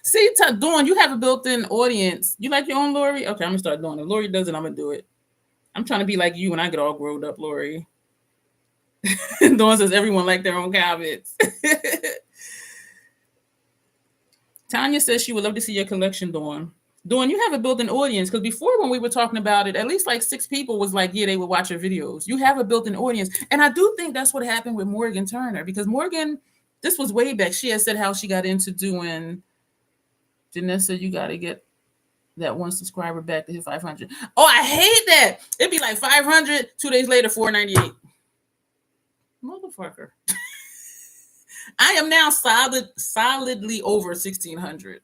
See, Dawn, you have a built-in audience. You like your own, Lori? Okay, I'm going to start doing it. Lori does it, I'm going to do it. I'm trying to be like you when I get all grown up, Lori. Dawn says everyone like their own comments. Tanya says she would love to see your collection, Dawn. Dawn, you have a built-in audience because before when we were talking about it, at least like 6 people was like, yeah, they would watch your videos. You have a built-in audience. And I do think that's what happened with Morgan Turner because Morgan, this was way back. She had said how she got into doing, Janessa, you got to get that one subscriber back to hit 500. Oh, I hate that. It'd be like 500, 2 days later, 498. Motherfucker. I am now solidly over 1,600.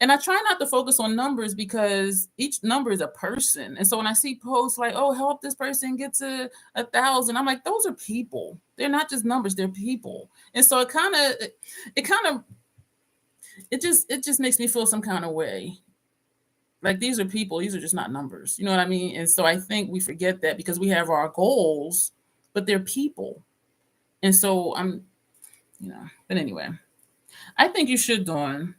And I try not to focus on numbers because each number is a person. And so when I see posts like, oh, help this person get to 1,000, I'm like, those are people. They're not just numbers, they're people. And so it just makes me feel some kind of way. Like, these are people, these are just not numbers. You know what I mean? And so I think we forget that because we have our goals, but they're people. And so but anyway, I think you should, Dawn.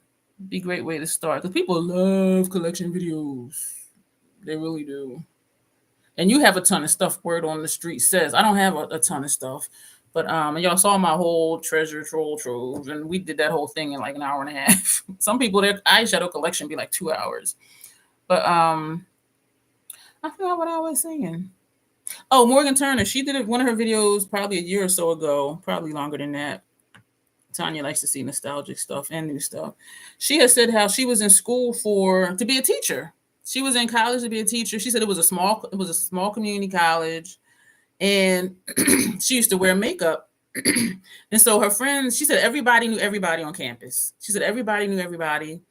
Be a great way to start because people love collection videos. They really do. And you have a ton of stuff. Word on the street says I don't have a ton of stuff, but and y'all saw my whole treasure trove, and we did that whole thing in like an hour and a half. Some people, their eyeshadow collection be like 2 hours, but I forgot what I was saying. Oh, Morgan Turner, she did one of her videos probably a year or so ago, probably longer than that. Tanya likes to see nostalgic stuff and new stuff. She has said how she was in school to be a teacher. She was in college to be a teacher. She said it was a small community college, and she used to wear makeup. And so her friends, she said everybody knew everybody on campus. She said everybody knew everybody.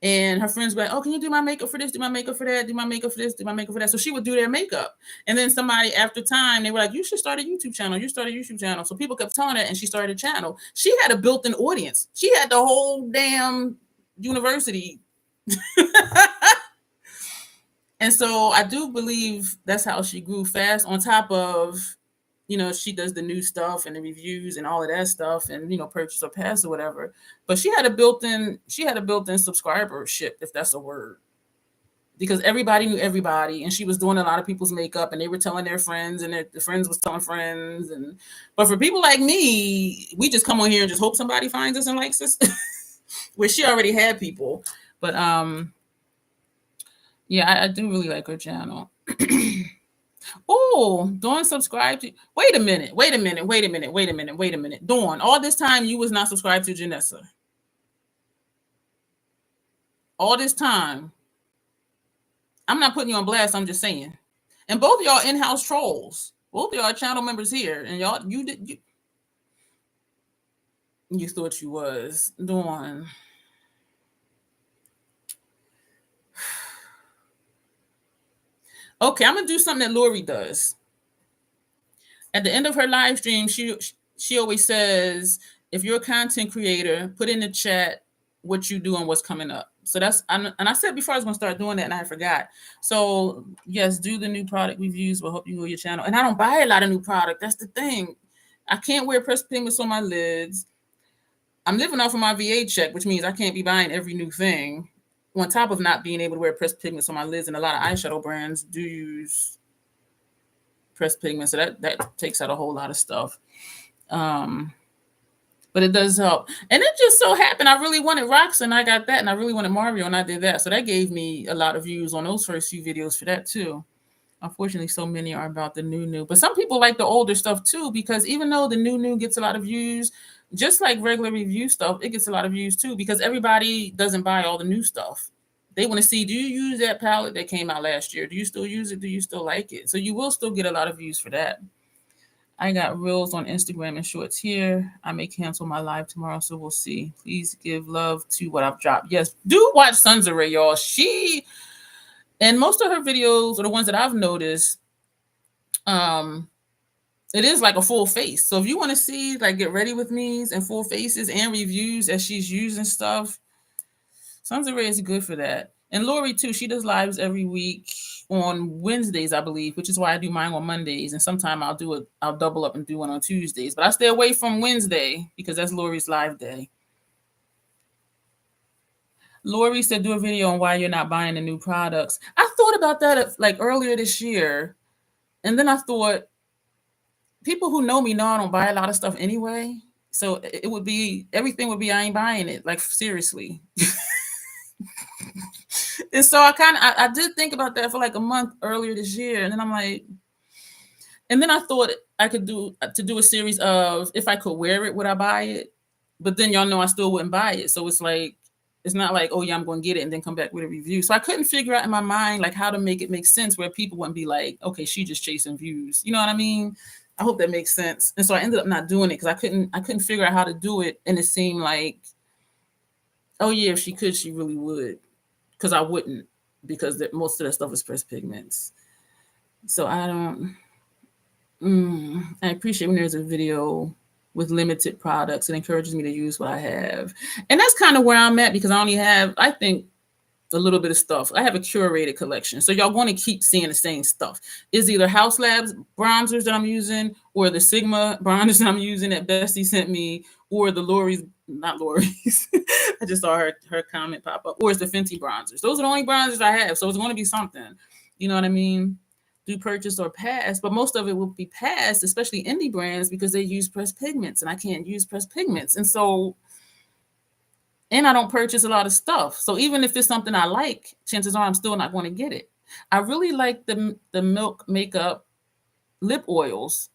And her friends were like, oh, can you do my makeup for this? Do my makeup for that? Do my makeup for this? Do my makeup for that? So she would do their makeup. And then somebody, after time, they were like, you should start a YouTube channel. You start a YouTube channel. So people kept telling her, and she started a channel. She had a built-in audience. She had the whole damn university. And so I do believe that's how she grew fast, on top of, she does the new stuff and the reviews and all of that stuff, and, purchase or pass or whatever. But she had a built-in subscribership, if that's a word, because everybody knew everybody, and she was doing a lot of people's makeup, and they were telling their friends, and the friends was telling friends. But for people like me, we just come on here and just hope somebody finds us and likes us, where she already had people. But yeah, I do really like her channel. Oh, Dawn subscribed to. Wait a minute. Dawn, all this time you was not subscribed to Janessa. All this time. I'm not putting you on blast. I'm just saying. And both of y'all in-house trolls. Both of y'all are channel members here, and y'all, you thought you was, Dawn. Okay, I'm gonna do something that Lori does. At the end of her live stream, she always says, if you're a content creator, put in the chat what you do and what's coming up. So and I said before I was gonna start doing that, and I forgot. So yes, do the new product reviews. Will help you grow your channel. And I don't buy a lot of new product. That's the thing. I can't wear pressed pigments on my lids. I'm living off of my VA check, which means I can't be buying every new thing. On top of not being able to wear pressed pigments on my lids, and a lot of eyeshadow brands do use pressed pigments, so that takes out a whole lot of stuff. But it does help. And it just so happened I really wanted Rox, and I got that, and I really wanted Mario, and I did that. So that gave me a lot of views on those first few videos for that too. Unfortunately, so many are about the new. But some people like the older stuff too, because even though the new gets a lot of views, just like regular review stuff, it gets a lot of views too, because everybody doesn't buy all the new stuff. They want to see, do you use that palette that came out last year? Do you still use it? Do you still like it? So you will still get a lot of views for that. I got reels on Instagram and shorts here. I may cancel my live tomorrow, so we'll see. Please give love to what I've dropped. Yes, do watch Sons of Ray, y'all. And most of her videos, or the ones that I've noticed, it is like a full face. So if you want to see, like, get ready with me's and full faces and reviews as she's using stuff, Sons of Ray is good for that. And Lori too, she does lives every week on Wednesdays, I believe, which is why I do mine on Mondays. And sometimes I'll double up and do one on Tuesdays. But I stay away from Wednesday because that's Lori's live day. Lori said, do a video on why you're not buying the new products. I thought about that like earlier this year. And then I thought, people who know me know I don't buy a lot of stuff anyway. So everything would be, I ain't buying it. Like, seriously. And so I did think about that for like a month earlier this year. And then I'm like, and then I thought I could do a series of, if I could wear it, would I buy it? But then y'all know I still wouldn't buy it. So it's like, It's not like, oh yeah, I'm going to get it and then come back with a review. So I couldn't figure out in my mind like how to make it make sense where people wouldn't be like, okay, she just chasing views. You know what I mean? I hope that makes sense. And so I ended up not doing it because I couldn't figure out how to do it, and it seemed like, oh yeah, if she could, she really would, because I wouldn't, because most of that stuff is pressed pigments. So I don't. I appreciate when there's a video with limited products. It encourages me to use what I have, and that's kind of where I'm at because I only have, I think, a little bit of stuff. I have a curated collection. So y'all going to keep seeing the same stuff. It's either House Labs bronzers that I'm using, or the Sigma bronzers that I'm using that Bessie sent me, or the Lori's, not Lori's. I just saw her comment pop up. Or it's the Fenty bronzers. Those are the only bronzers I have. So it's going to be something. You know what I mean? Do purchase or pass, but most of it will be passed, especially indie brands, because they use pressed pigments and I can't use pressed pigments. And so, and I don't purchase a lot of stuff. So even if it's something I like, chances are I'm still not going to get it. I really like the Milk Makeup lip oils,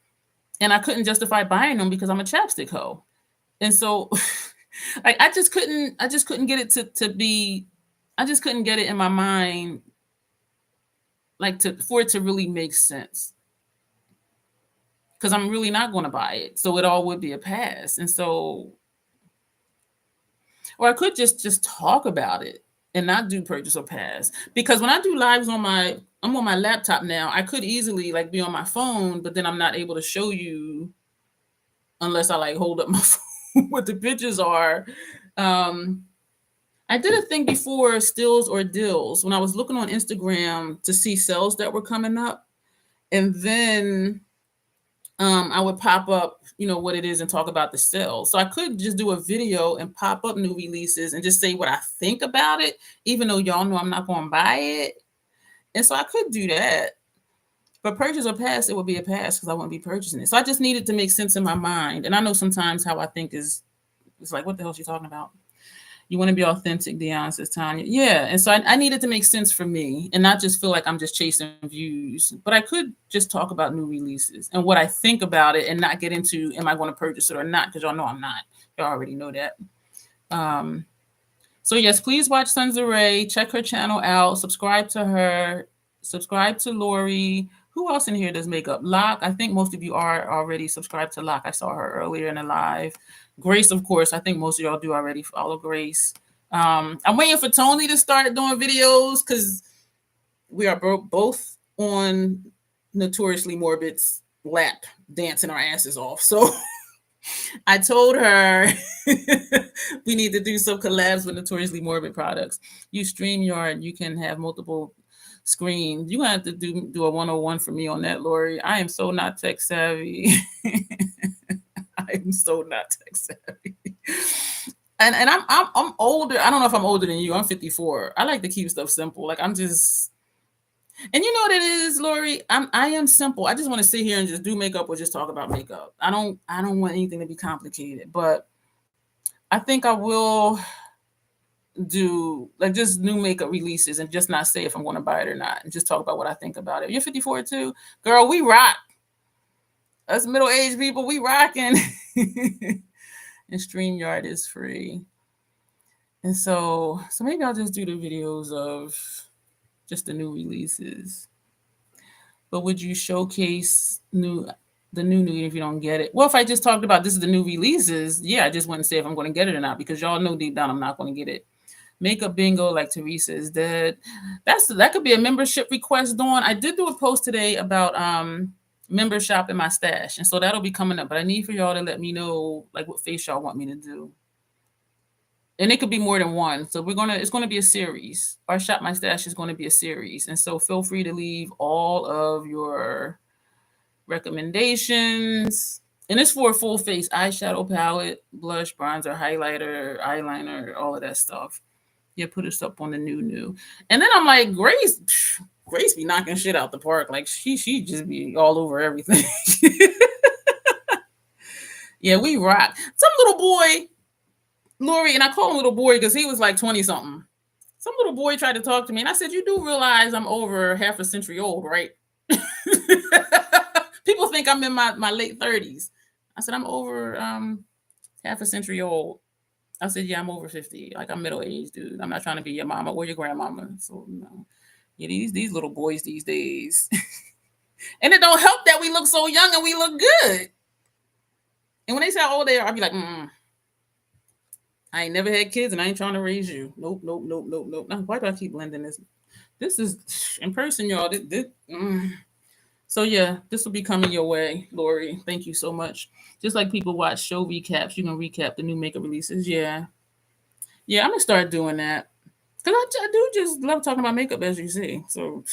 and I couldn't justify buying them because I'm a chapstick hoe. And so I just couldn't get it to be, I just couldn't get it in my mind, like for it to really make sense. Because I'm really not going to buy it. So it all would be a pass. And so, or I could just talk about it and not do purchase or pass. Because when I do lives I'm on my laptop now, I could easily like be on my phone, but then I'm not able to show you unless I like hold up my phone what the pictures are. I did a thing before, stills or deals, when I was looking on Instagram to see sales that were coming up. And then I would pop up, what it is and talk about the sales. So I could just do a video and pop up new releases and just say what I think about it, even though y'all know I'm not going to buy it. And so I could do that. But purchase or pass, it would be a pass because I wouldn't be purchasing it. So I just needed to make sense in my mind. And I know sometimes how I think it's like, what the hell is she talking about? You want to be authentic, Dion, says Tanya. Yeah. And so I needed to make sense for me and not just feel like I'm just chasing views. But I could just talk about new releases and what I think about it and not get into, am I going to purchase it or not? Because y'all know I'm not. Y'all already know that. So yes, please watch Sons of Ray. Check her channel out. Subscribe to her. Subscribe to Lori. Who else in here does makeup? Locke. I think most of you are already subscribed to Locke. I saw her earlier in the live. Grace, of course. I think most of y'all do already follow Grace. I'm waiting for Tony to start doing videos because we are both on Notoriously Morbid's lap, dancing our asses off. So I told her we need to do some collabs with Notoriously Morbid products. You StreamYard, you can have multiple screens. You have to do a 101 for me on that, Lori. I am so not tech savvy. I am so not tech savvy. And I'm older. I don't know if I'm older than you. I'm 54. I like to keep stuff simple. Like I'm just, and you know what it is, Lori? I am simple. I just want to sit here and just do makeup or just talk about makeup. I don't want anything to be complicated, but I think I will do like just new makeup releases and just not say if I'm going to buy it or not and just talk about what I think about it. You're 54 too? Girl, we rock. Us middle-aged people, we rocking. And StreamYard is free. And so maybe I'll just do the videos of just the new releases. But would you showcase the new if you don't get it? Well, if I just talked about this is the new releases, yeah, I just wouldn't say if I'm going to get it or not because y'all know deep down I'm not going to get it. Makeup bingo, like Teresa is dead. That could be a membership request, Dawn. I did do a post today about member shop in my stash, and so that'll be coming up. But I need for y'all to let me know like what face y'all want me to do. And it could be more than one. So it's gonna be a series. Our Shop My Stash is going to be a series. And so feel free to leave all of your recommendations. And it's for a full face eyeshadow palette, blush, bronzer, highlighter, eyeliner, all of that stuff. Yeah, put us up on the new. And then I'm like, Grace be knocking shit out the park. Like she just be all over everything. Yeah, we rock. Some little boy, Lori, and I call him little boy because he was like 20 something. Some little boy tried to talk to me and I said, you do realize I'm over half a century old, right? People think I'm in my late 30s. I said, I'm over half a century old. I said, yeah, I'm over 50. Like, I'm middle-aged, dude. I'm not trying to be your mama or your grandmama. So, yeah, these little boys these days. And it don't help that we look so young and we look good. And when they say how old they are, I'll be like, I ain't never had kids and I ain't trying to raise you. Nope, nope, nope, nope, nope. Now, why do I keep blending this? This is in person, y'all. So yeah, this will be coming your way, Lori. Thank you so much. Just like people watch show recaps, you can recap the new makeup releases. Yeah. Yeah, I'm gonna start doing that. Cause I do just love talking about makeup, as you see. So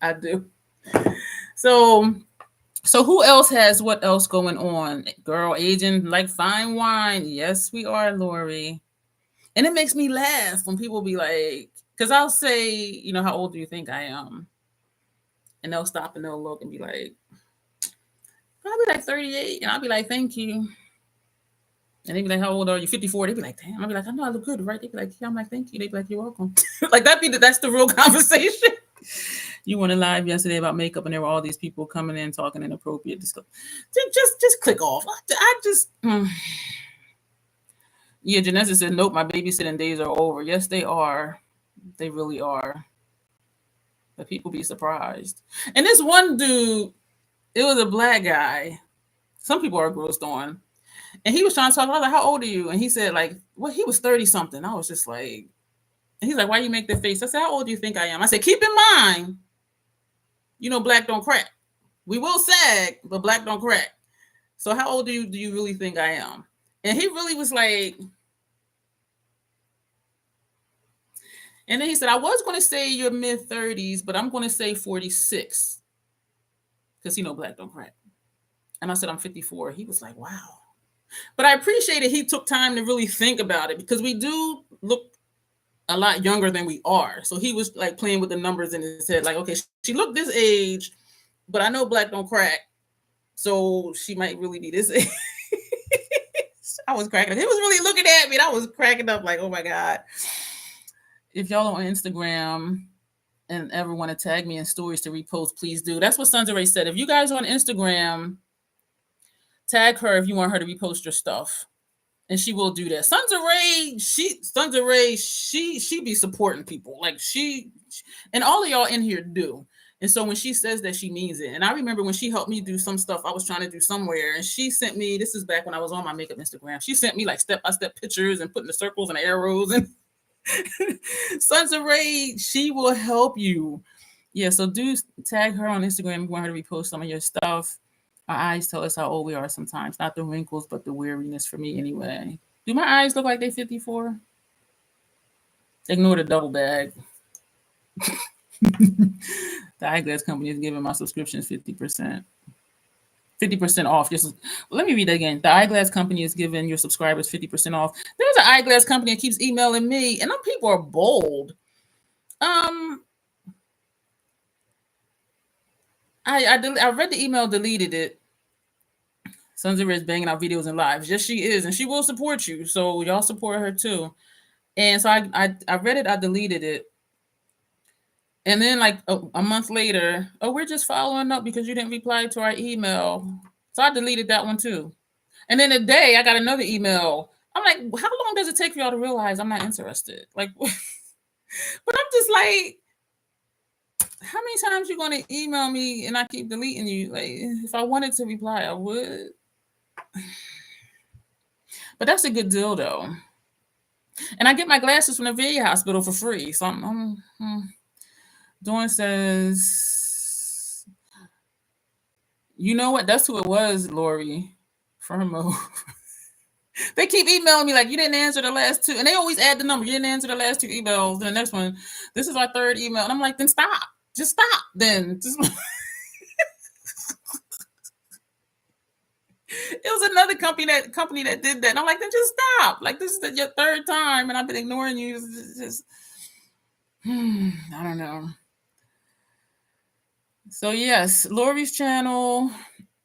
I do. So who else has what else going on? Girl, aging like fine wine. Yes, we are, Lori. And it makes me laugh when people be like, because I'll say, how old do you think I am? And they'll stop and they'll look and be like, I'll be like 38. And I'll be like, thank you. And they be like, how old are you? 54. They be like, damn. I'll be like, I know I look good, right? They be like, yeah. I'm like, thank you. They be like, you're welcome. Like that's the real conversation. You went live yesterday about makeup, and there were all these people coming in talking inappropriate. Just click off. Yeah, Janessa said, nope, my babysitting days are over. Yes, they are. They really are. But people be surprised. And this one dude, it was a black guy. Some people are grossed on. And he was trying to talk. I was like, how old are you? And he said, like, well, he was 30 something. I was just like, and he's like, why you make that face? I said, how old do you think I am? I said, keep in mind, black don't crack. We will sag, but black don't crack. So how old do you really think I am? And he really was like, and then he said, I was going to say you're mid-30s, but I'm going to say 46. Because, black don't crack. And I said, I'm 54. He was like, wow. But I appreciated he took time to really think about it, because we do look a lot younger than we are. So he was like playing with the numbers in his head. Like, okay, she looked this age, but I know black don't crack. So she might really be this age. I was cracking up. He was really looking at me and I was cracking up like, oh my God. If y'all on Instagram and ever want to tag me in stories to repost, please do. That's what Sons of Ray said. If you guys are on Instagram, tag her if you want her to repost your stuff. And she will do that. Sons of Ray, she be supporting people. Like she and all of y'all in here do. And so when she says that, she means it. And I remember when she helped me do some stuff I was trying to do somewhere, and she sent me, this is back when I was on my makeup Instagram, she sent me like step-by-step pictures and putting the circles and the arrows. And Sons of Ray, she will help you. Yeah, so do tag her on Instagram if you want her to repost some of your stuff. Our eyes tell us how old we are sometimes. Not the wrinkles, but the weariness for me anyway. Do my eyes look like they're 54? Ignore the double bag. The eyeglass company is giving my subscriptions 50%. 50% off. Let me read that again. The eyeglass company is giving your subscribers 50% off. There's an eyeglass company that keeps emailing me, and them people are bold. I read the email, deleted it. Sons of Ray is banging out videos and lives. Yes, she is, and she will support you. So y'all support her too. And so I read it, I deleted it. And then like a month later, we're just following up because you didn't reply to our email. So I deleted that one too. And then a day I got another email. I'm like, how long does it take for y'all to realize I'm not interested? Like, but I'm just like, how many times you going to email me and I keep deleting you? Like, if I wanted to reply, I would. But that's a good deal though. And I get my glasses from the VA hospital for free. So Dawn says, you know what? That's who it was, Lori. Firmo. They keep emailing me like, you didn't answer the last two. And they always add the number. You didn't answer the last two emails. The next one, this is our third email. And I'm like, then stop. Just stop then. It was another company that did that. And I'm like, then just stop. Like, this is your third time and I've been ignoring you. I don't know. So yes, Lori's channel,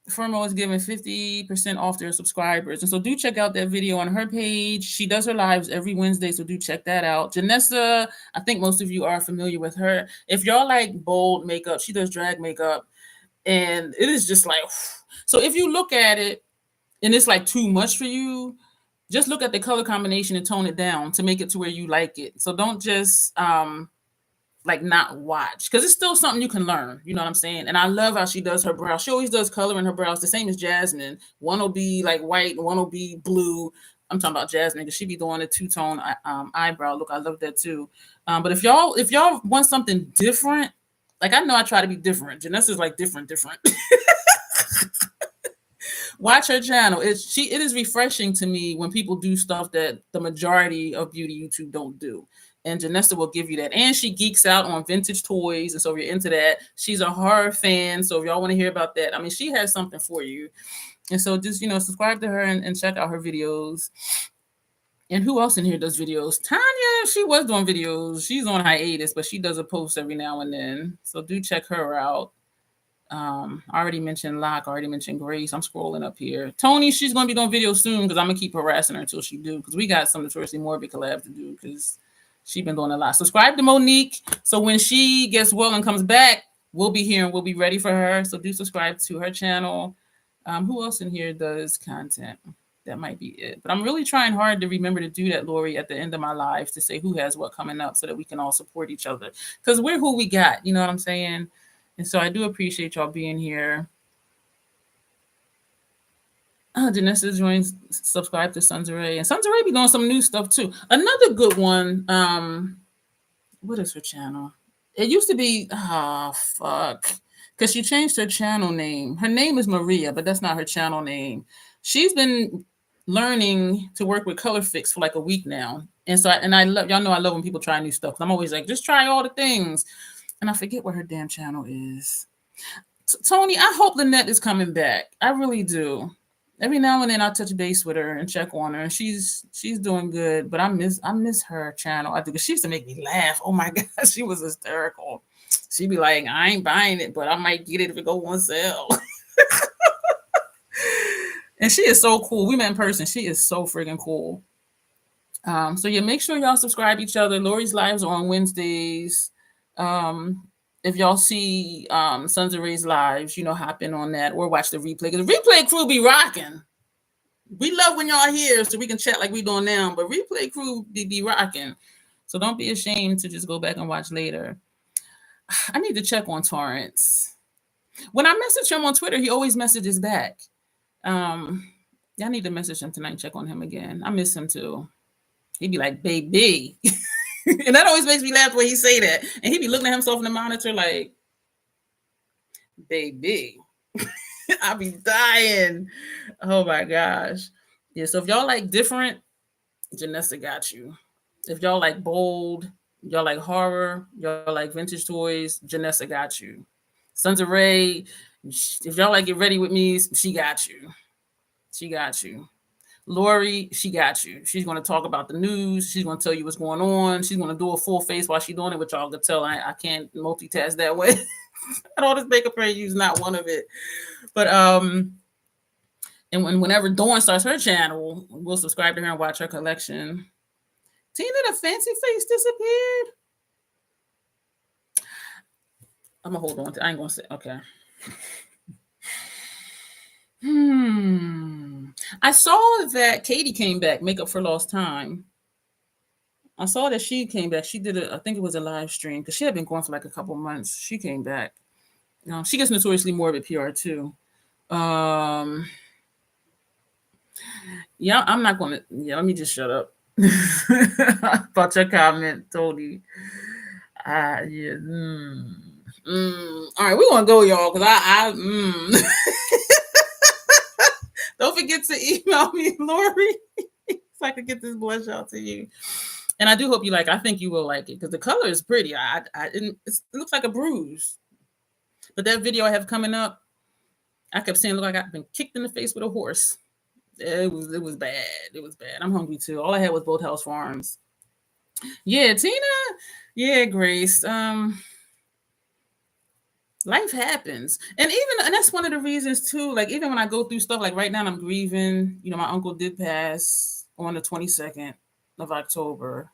Firmo is giving 50% off their subscribers. And so do check out that video on her page. She does her lives every Wednesday, so do check that out. Janessa, I think most of you are familiar with her. If y'all like bold makeup, she does drag makeup. And it is just like, so if you look at it and it's like too much for you, just look at the color combination and tone it down to make it to where you like it. So don't just like not watch, because it's still something you can learn. You know what I'm saying? And I love how she does her brows. She always does color in her brows, the same as Jasmine. One will be like white, one will be blue. I'm talking about Jasmine because she be doing a two-tone eyebrow look. I love that too. But if y'all want something different, like I know I try to be different. Janessa's like different. Watch her channel. It is refreshing to me when people do stuff that the majority of beauty YouTube don't do. And Janessa will give you that. And she geeks out on vintage toys. And so if you're into that, she's a horror fan. So if y'all want to hear about that, I mean, she has something for you. And so just, subscribe to her and check out her videos. And who else in here does videos? Tanya, she was doing videos. She's on hiatus, but she does a post every now and then. So do check her out. I already mentioned Locke. I already mentioned Grace. I'm scrolling up here. Tony, she's going to be doing videos soon because I'm going to keep harassing her until she do, because we got some Notoriously Morbid collab to do because she's been doing a lot. Subscribe to Monique. So when she gets well and comes back, we'll be here and we'll be ready for her. So do subscribe to her channel. Who else in here does content? That might be it. But I'm really trying hard to remember to do that, Lori, at the end of my live, to say who has what coming up so that we can all support each other. Because we're who we got. You know what I'm saying? And so I do appreciate y'all being here. Janessa joins, subscribe to Sons of Ray. And Sons of Ray be doing some new stuff too. Another good one. What is her channel? It used to be, because she changed her channel name. Her name is Maria, but that's not her channel name. She's been learning to work with Color Fix for like a week now. And so, I love, y'all know I love when people try new stuff. I'm always like, just try all the things. And I forget what her damn channel is. Tony, I hope Lynette is coming back. I really do. Every now and then I touch base with her and check on her. And she's doing good, but I miss her channel. I do, because she used to make me laugh. Oh my God, she was hysterical. She'd be like, I ain't buying it, but I might get it if it go on sale. And she is so cool. We met in person. She is so friggin' cool. So yeah, make sure y'all subscribe each other. Lori's lives are on Wednesdays. If y'all see Sons of Ray's lives, hop in on that or watch the replay. Because the replay crew be rocking. We love when y'all here so we can chat like we doing now. But replay crew be rocking. So don't be ashamed to just go back and watch later. I need to check on Torrance. When I message him on Twitter, he always messages back. Y'all need to message him tonight and check on him again. I miss him too. He'd be like, baby. And that always makes me laugh when he say that. And he'd be looking at himself in the monitor like, baby. I'll be dying. Oh my gosh. Yeah, so if y'all like different, Janessa got you. If y'all like bold, y'all like horror, y'all like vintage toys, Janessa got you. Sons of Ray, if y'all like Get Ready With Me, she got you. She got you. Lori, she got you. She's going to talk about the news. She's going to tell you what's going on. She's going to do a full face while she's doing it, which y'all can tell I can't multitask that way. And all this makeup I use, not one of it. But and whenever Dawn starts her channel, we'll subscribe to her and watch her collection. Tina, the fancy face disappeared. I'm going to hold on. I ain't going to say, okay. I saw that Katie came back, Makeup for Lost Time. I saw that she came back. She did I think it was a live stream, because she had been going for like a couple months. She came back. She gets Notoriously Morbid PR too. Yeah, I'm not going to, let me just shut up. About your comment, Tony. Yeah. All right, we're going to go, y'all, because Don't forget to email me, Lori, so I can get this blush out to you. And I do hope you like it. I think you will like it, because the color is pretty. It looks like a bruise. But that video I have coming up, I kept saying, look, I got been kicked in the face with a horse. It was bad. It was bad. I'm hungry too. All I had was Boathouse Farms. Yeah, Tina. Yeah, Grace. Life happens. And that's one of the reasons too, like even when I go through stuff, like right now I'm grieving, my uncle did pass on the 22nd of October.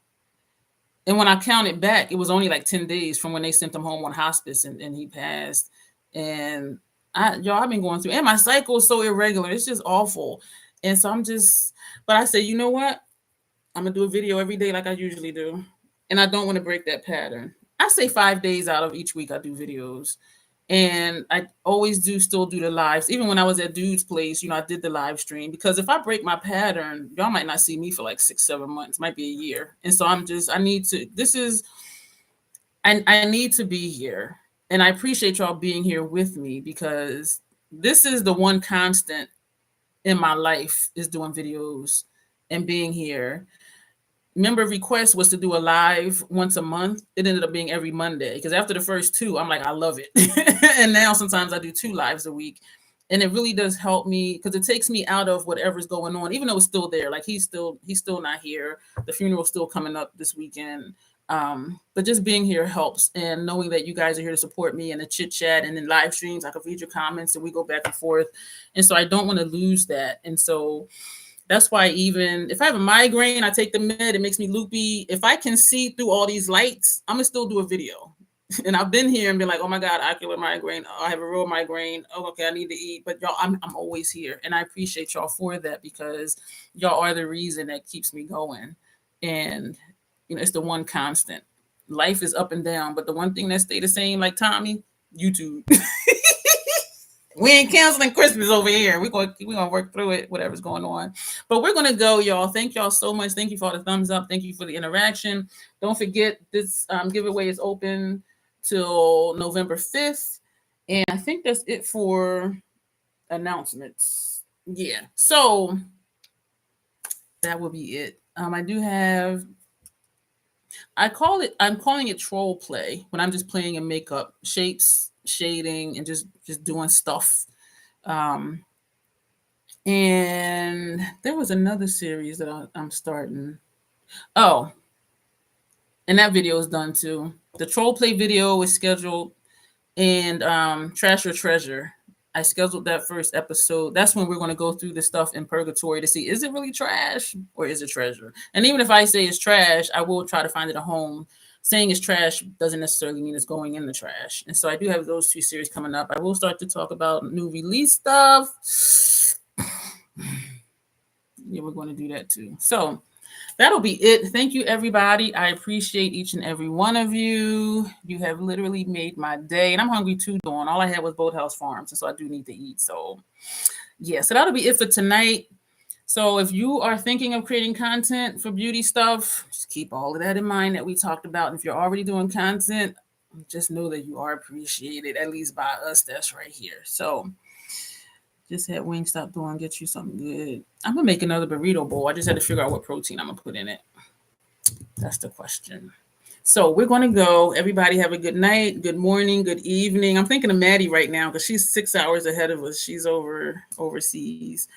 And when I counted back, it was only like 10 days from when they sent him home on hospice and he passed. And I've been going through, and my cycle is so irregular. It's just awful. And so but I say, you know what? I'm gonna do a video every day like I usually do. And I don't want to break that pattern. I say 5 days out of each week I do videos. And I always still do the lives. Even when I was at Dude's place, I did the live stream, because if I break my pattern, y'all might not see me for like 6, 7 months, might be a year. And so I need to, I need to be here. And I appreciate y'all being here with me, because this is the one constant in my life, is doing videos and being here. Member request was to do a live once a month. It ended up being every Monday, because after the first two, I'm like, I love it. And now sometimes I do 2 lives a week. And it really does help me, because it takes me out of whatever's going on, even though it's still there. Like he's still not here. The funeral's still coming up this weekend. But just being here helps, and knowing that you guys are here to support me, and the chit chat, and in live streams, I can read your comments and we go back and forth. And so I don't want to lose that. And so that's why, even if I have a migraine, I take the med, it makes me loopy. If I can see through all these lights, I'm gonna still do a video. And I've been here and been like, oh my God, ocular migraine. Oh, I have a real migraine. Oh, okay, I need to eat. But y'all, I'm always here. And I appreciate y'all for that, because y'all are the reason that keeps me going. And, it's the one constant. Life is up and down, but the one thing that stay the same, like Tommy, YouTube. We ain't canceling Christmas over here. We're gonna work through it, whatever's going on. But we're gonna go, y'all. Thank y'all so much. Thank you for all the thumbs up. Thank you for the interaction. Don't forget, this giveaway is open till November 5th. And I think that's it for announcements. Yeah. So that will be it. I do have, I'm calling it troll play, when I'm just playing in makeup, shapes, shading, and just doing stuff. And there was another series that I'm starting. Oh, and that video is done too. The troll play video is scheduled, and Trash or Treasure, I scheduled that first episode. That's when we're going to go through the stuff in purgatory to see, is it really trash or is it treasure? And even if I say it's trash, I will try to find it a home. Saying it's trash doesn't necessarily mean it's going in the trash. And so I do have those 2 series coming up. I will start to talk about new release stuff. Yeah, we're going to do that too. So that'll be it. Thank you, everybody. I appreciate each and every one of you. You have literally made my day. And I'm hungry too, Dawn. All I had was Boathouse Farms, and so I do need to eat. So yeah, so that'll be it for tonight. So if you are thinking of creating content for beauty stuff, just keep all of that in mind that we talked about. And if you're already doing content, just know that you are appreciated, at least by us that's right here. So just had Wingstop doing, get you something good. I'm gonna make another burrito bowl. I just had to figure out what protein I'm gonna put in it. That's the question. So we're gonna go. Everybody have a good night, good morning, good evening. I'm thinking of Maddie right now, because she's 6 hours ahead of us. She's overseas.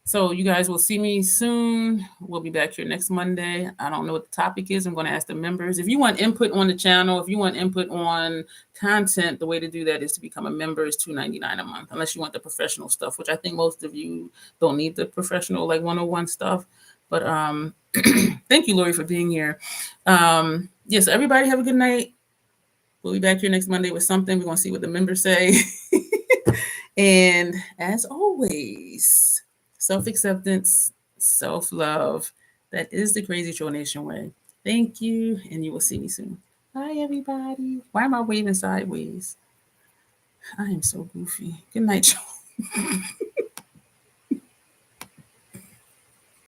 So you guys will see me soon. We'll be back here next Monday. I don't know what the topic is. I'm going to ask the members. If you want input on the channel, if you want input on content, the way to do that is to become a member. It's $2.99 a month, unless you want the professional stuff, which I think most of you don't need the professional, like 101 stuff. But thank you, Lori, for being here. Yes, everybody have a good night. We'll be back here next Monday with something. We're going to see what the members say. And as always, self-acceptance, self-love. That is the Crazy Troll Nation way. Thank you, and you will see me soon. Bye, everybody. Why am I waving sideways? I am so goofy. Good night, y'all.